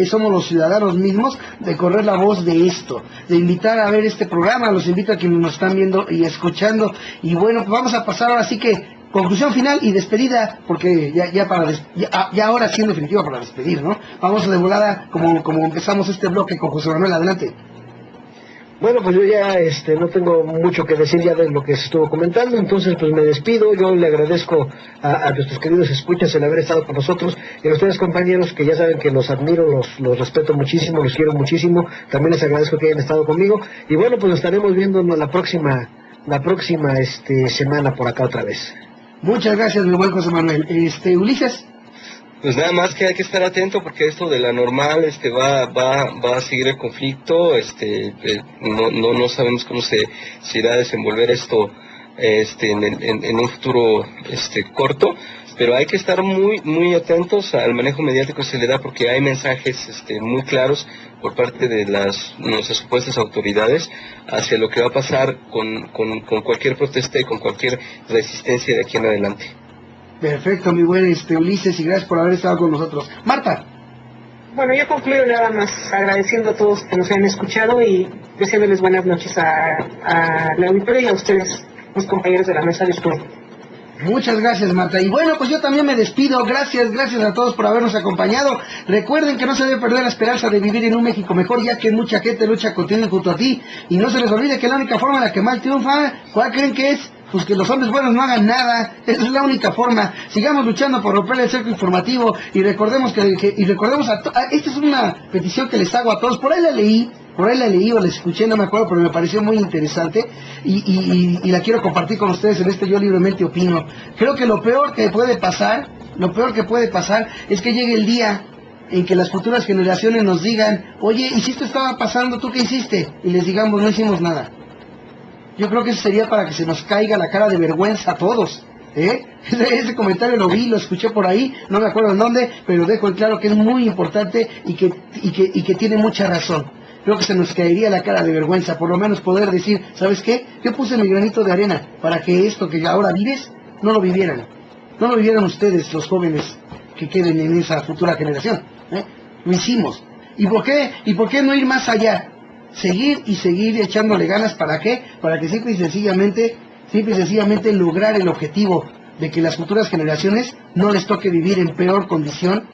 somos los ciudadanos mismos, de correr la voz de esto, de invitar a ver este programa. Los invito a quienes nos están viendo y escuchando, y bueno, pues vamos a pasar ahora sí que conclusión final y despedida, porque ya ahora sí en definitiva para despedir, ¿no? Vamos de volada como empezamos este bloque con José Manuel, adelante. Bueno, pues yo ya no tengo mucho que decir ya de lo que se estuvo comentando, entonces pues me despido. Yo le agradezco a nuestros queridos escuchas el haber estado con nosotros, y a ustedes, compañeros, que ya saben que los admiro, los respeto muchísimo, los quiero muchísimo. También les agradezco que hayan estado conmigo, y bueno, pues nos estaremos viendo la próxima semana por acá otra vez. Muchas gracias, mi buen José Manuel. Ulises. Pues nada más que hay que estar atento, porque esto de la normal va a seguir el conflicto. No sabemos cómo se irá a desenvolver esto en un futuro corto, pero hay que estar muy atentos al manejo mediático que se le da, porque hay mensajes muy claros por parte de nuestras supuestas autoridades hacia lo que va a pasar con cualquier protesta y con cualquier resistencia de aquí en adelante. Perfecto, mi buen Ulises, y gracias por haber estado con nosotros. Marta. Bueno, yo concluyo nada más agradeciendo a todos que nos hayan escuchado y deseándoles buenas noches a la auditoría y a ustedes, los compañeros de la mesa de estudio. Muchas gracias, Marta. Y bueno, pues yo también me despido. Gracias a todos por habernos acompañado. Recuerden que no se debe perder la esperanza de vivir en un México mejor, ya que mucha gente lucha contigo junto a ti. Y no se les olvide que la única forma en la que mal triunfa, ¿cuál creen que es? Pues que los hombres buenos no hagan nada. Esa es la única forma. Sigamos luchando por romper el cerco informativo, y recordemos esta es una petición que les hago a todos. Por ahí la leí o la escuché, no me acuerdo, pero me pareció muy interesante y la quiero compartir con ustedes en Yo Libremente Opino. Creo que lo peor que puede pasar es que llegue el día en que las futuras generaciones nos digan: oye, ¿y si esto estaba pasando, tú qué hiciste? Y les digamos: no hicimos nada. Yo creo que eso sería para que se nos caiga la cara de vergüenza a todos. Ese comentario lo escuché por ahí, no me acuerdo en dónde, pero dejo en claro que es muy importante y que tiene mucha razón. Creo que se nos caería la cara de vergüenza, por lo menos poder decir: ¿sabes qué? Yo puse mi granito de arena para que esto que ahora vives, no lo vivieran ustedes, los jóvenes que queden en esa futura generación. Lo hicimos. ¿Y por qué no ir más allá? Seguir echándole ganas. ¿Para qué? Para que simple y sencillamente lograr el objetivo de que las futuras generaciones no les toque vivir en peor condición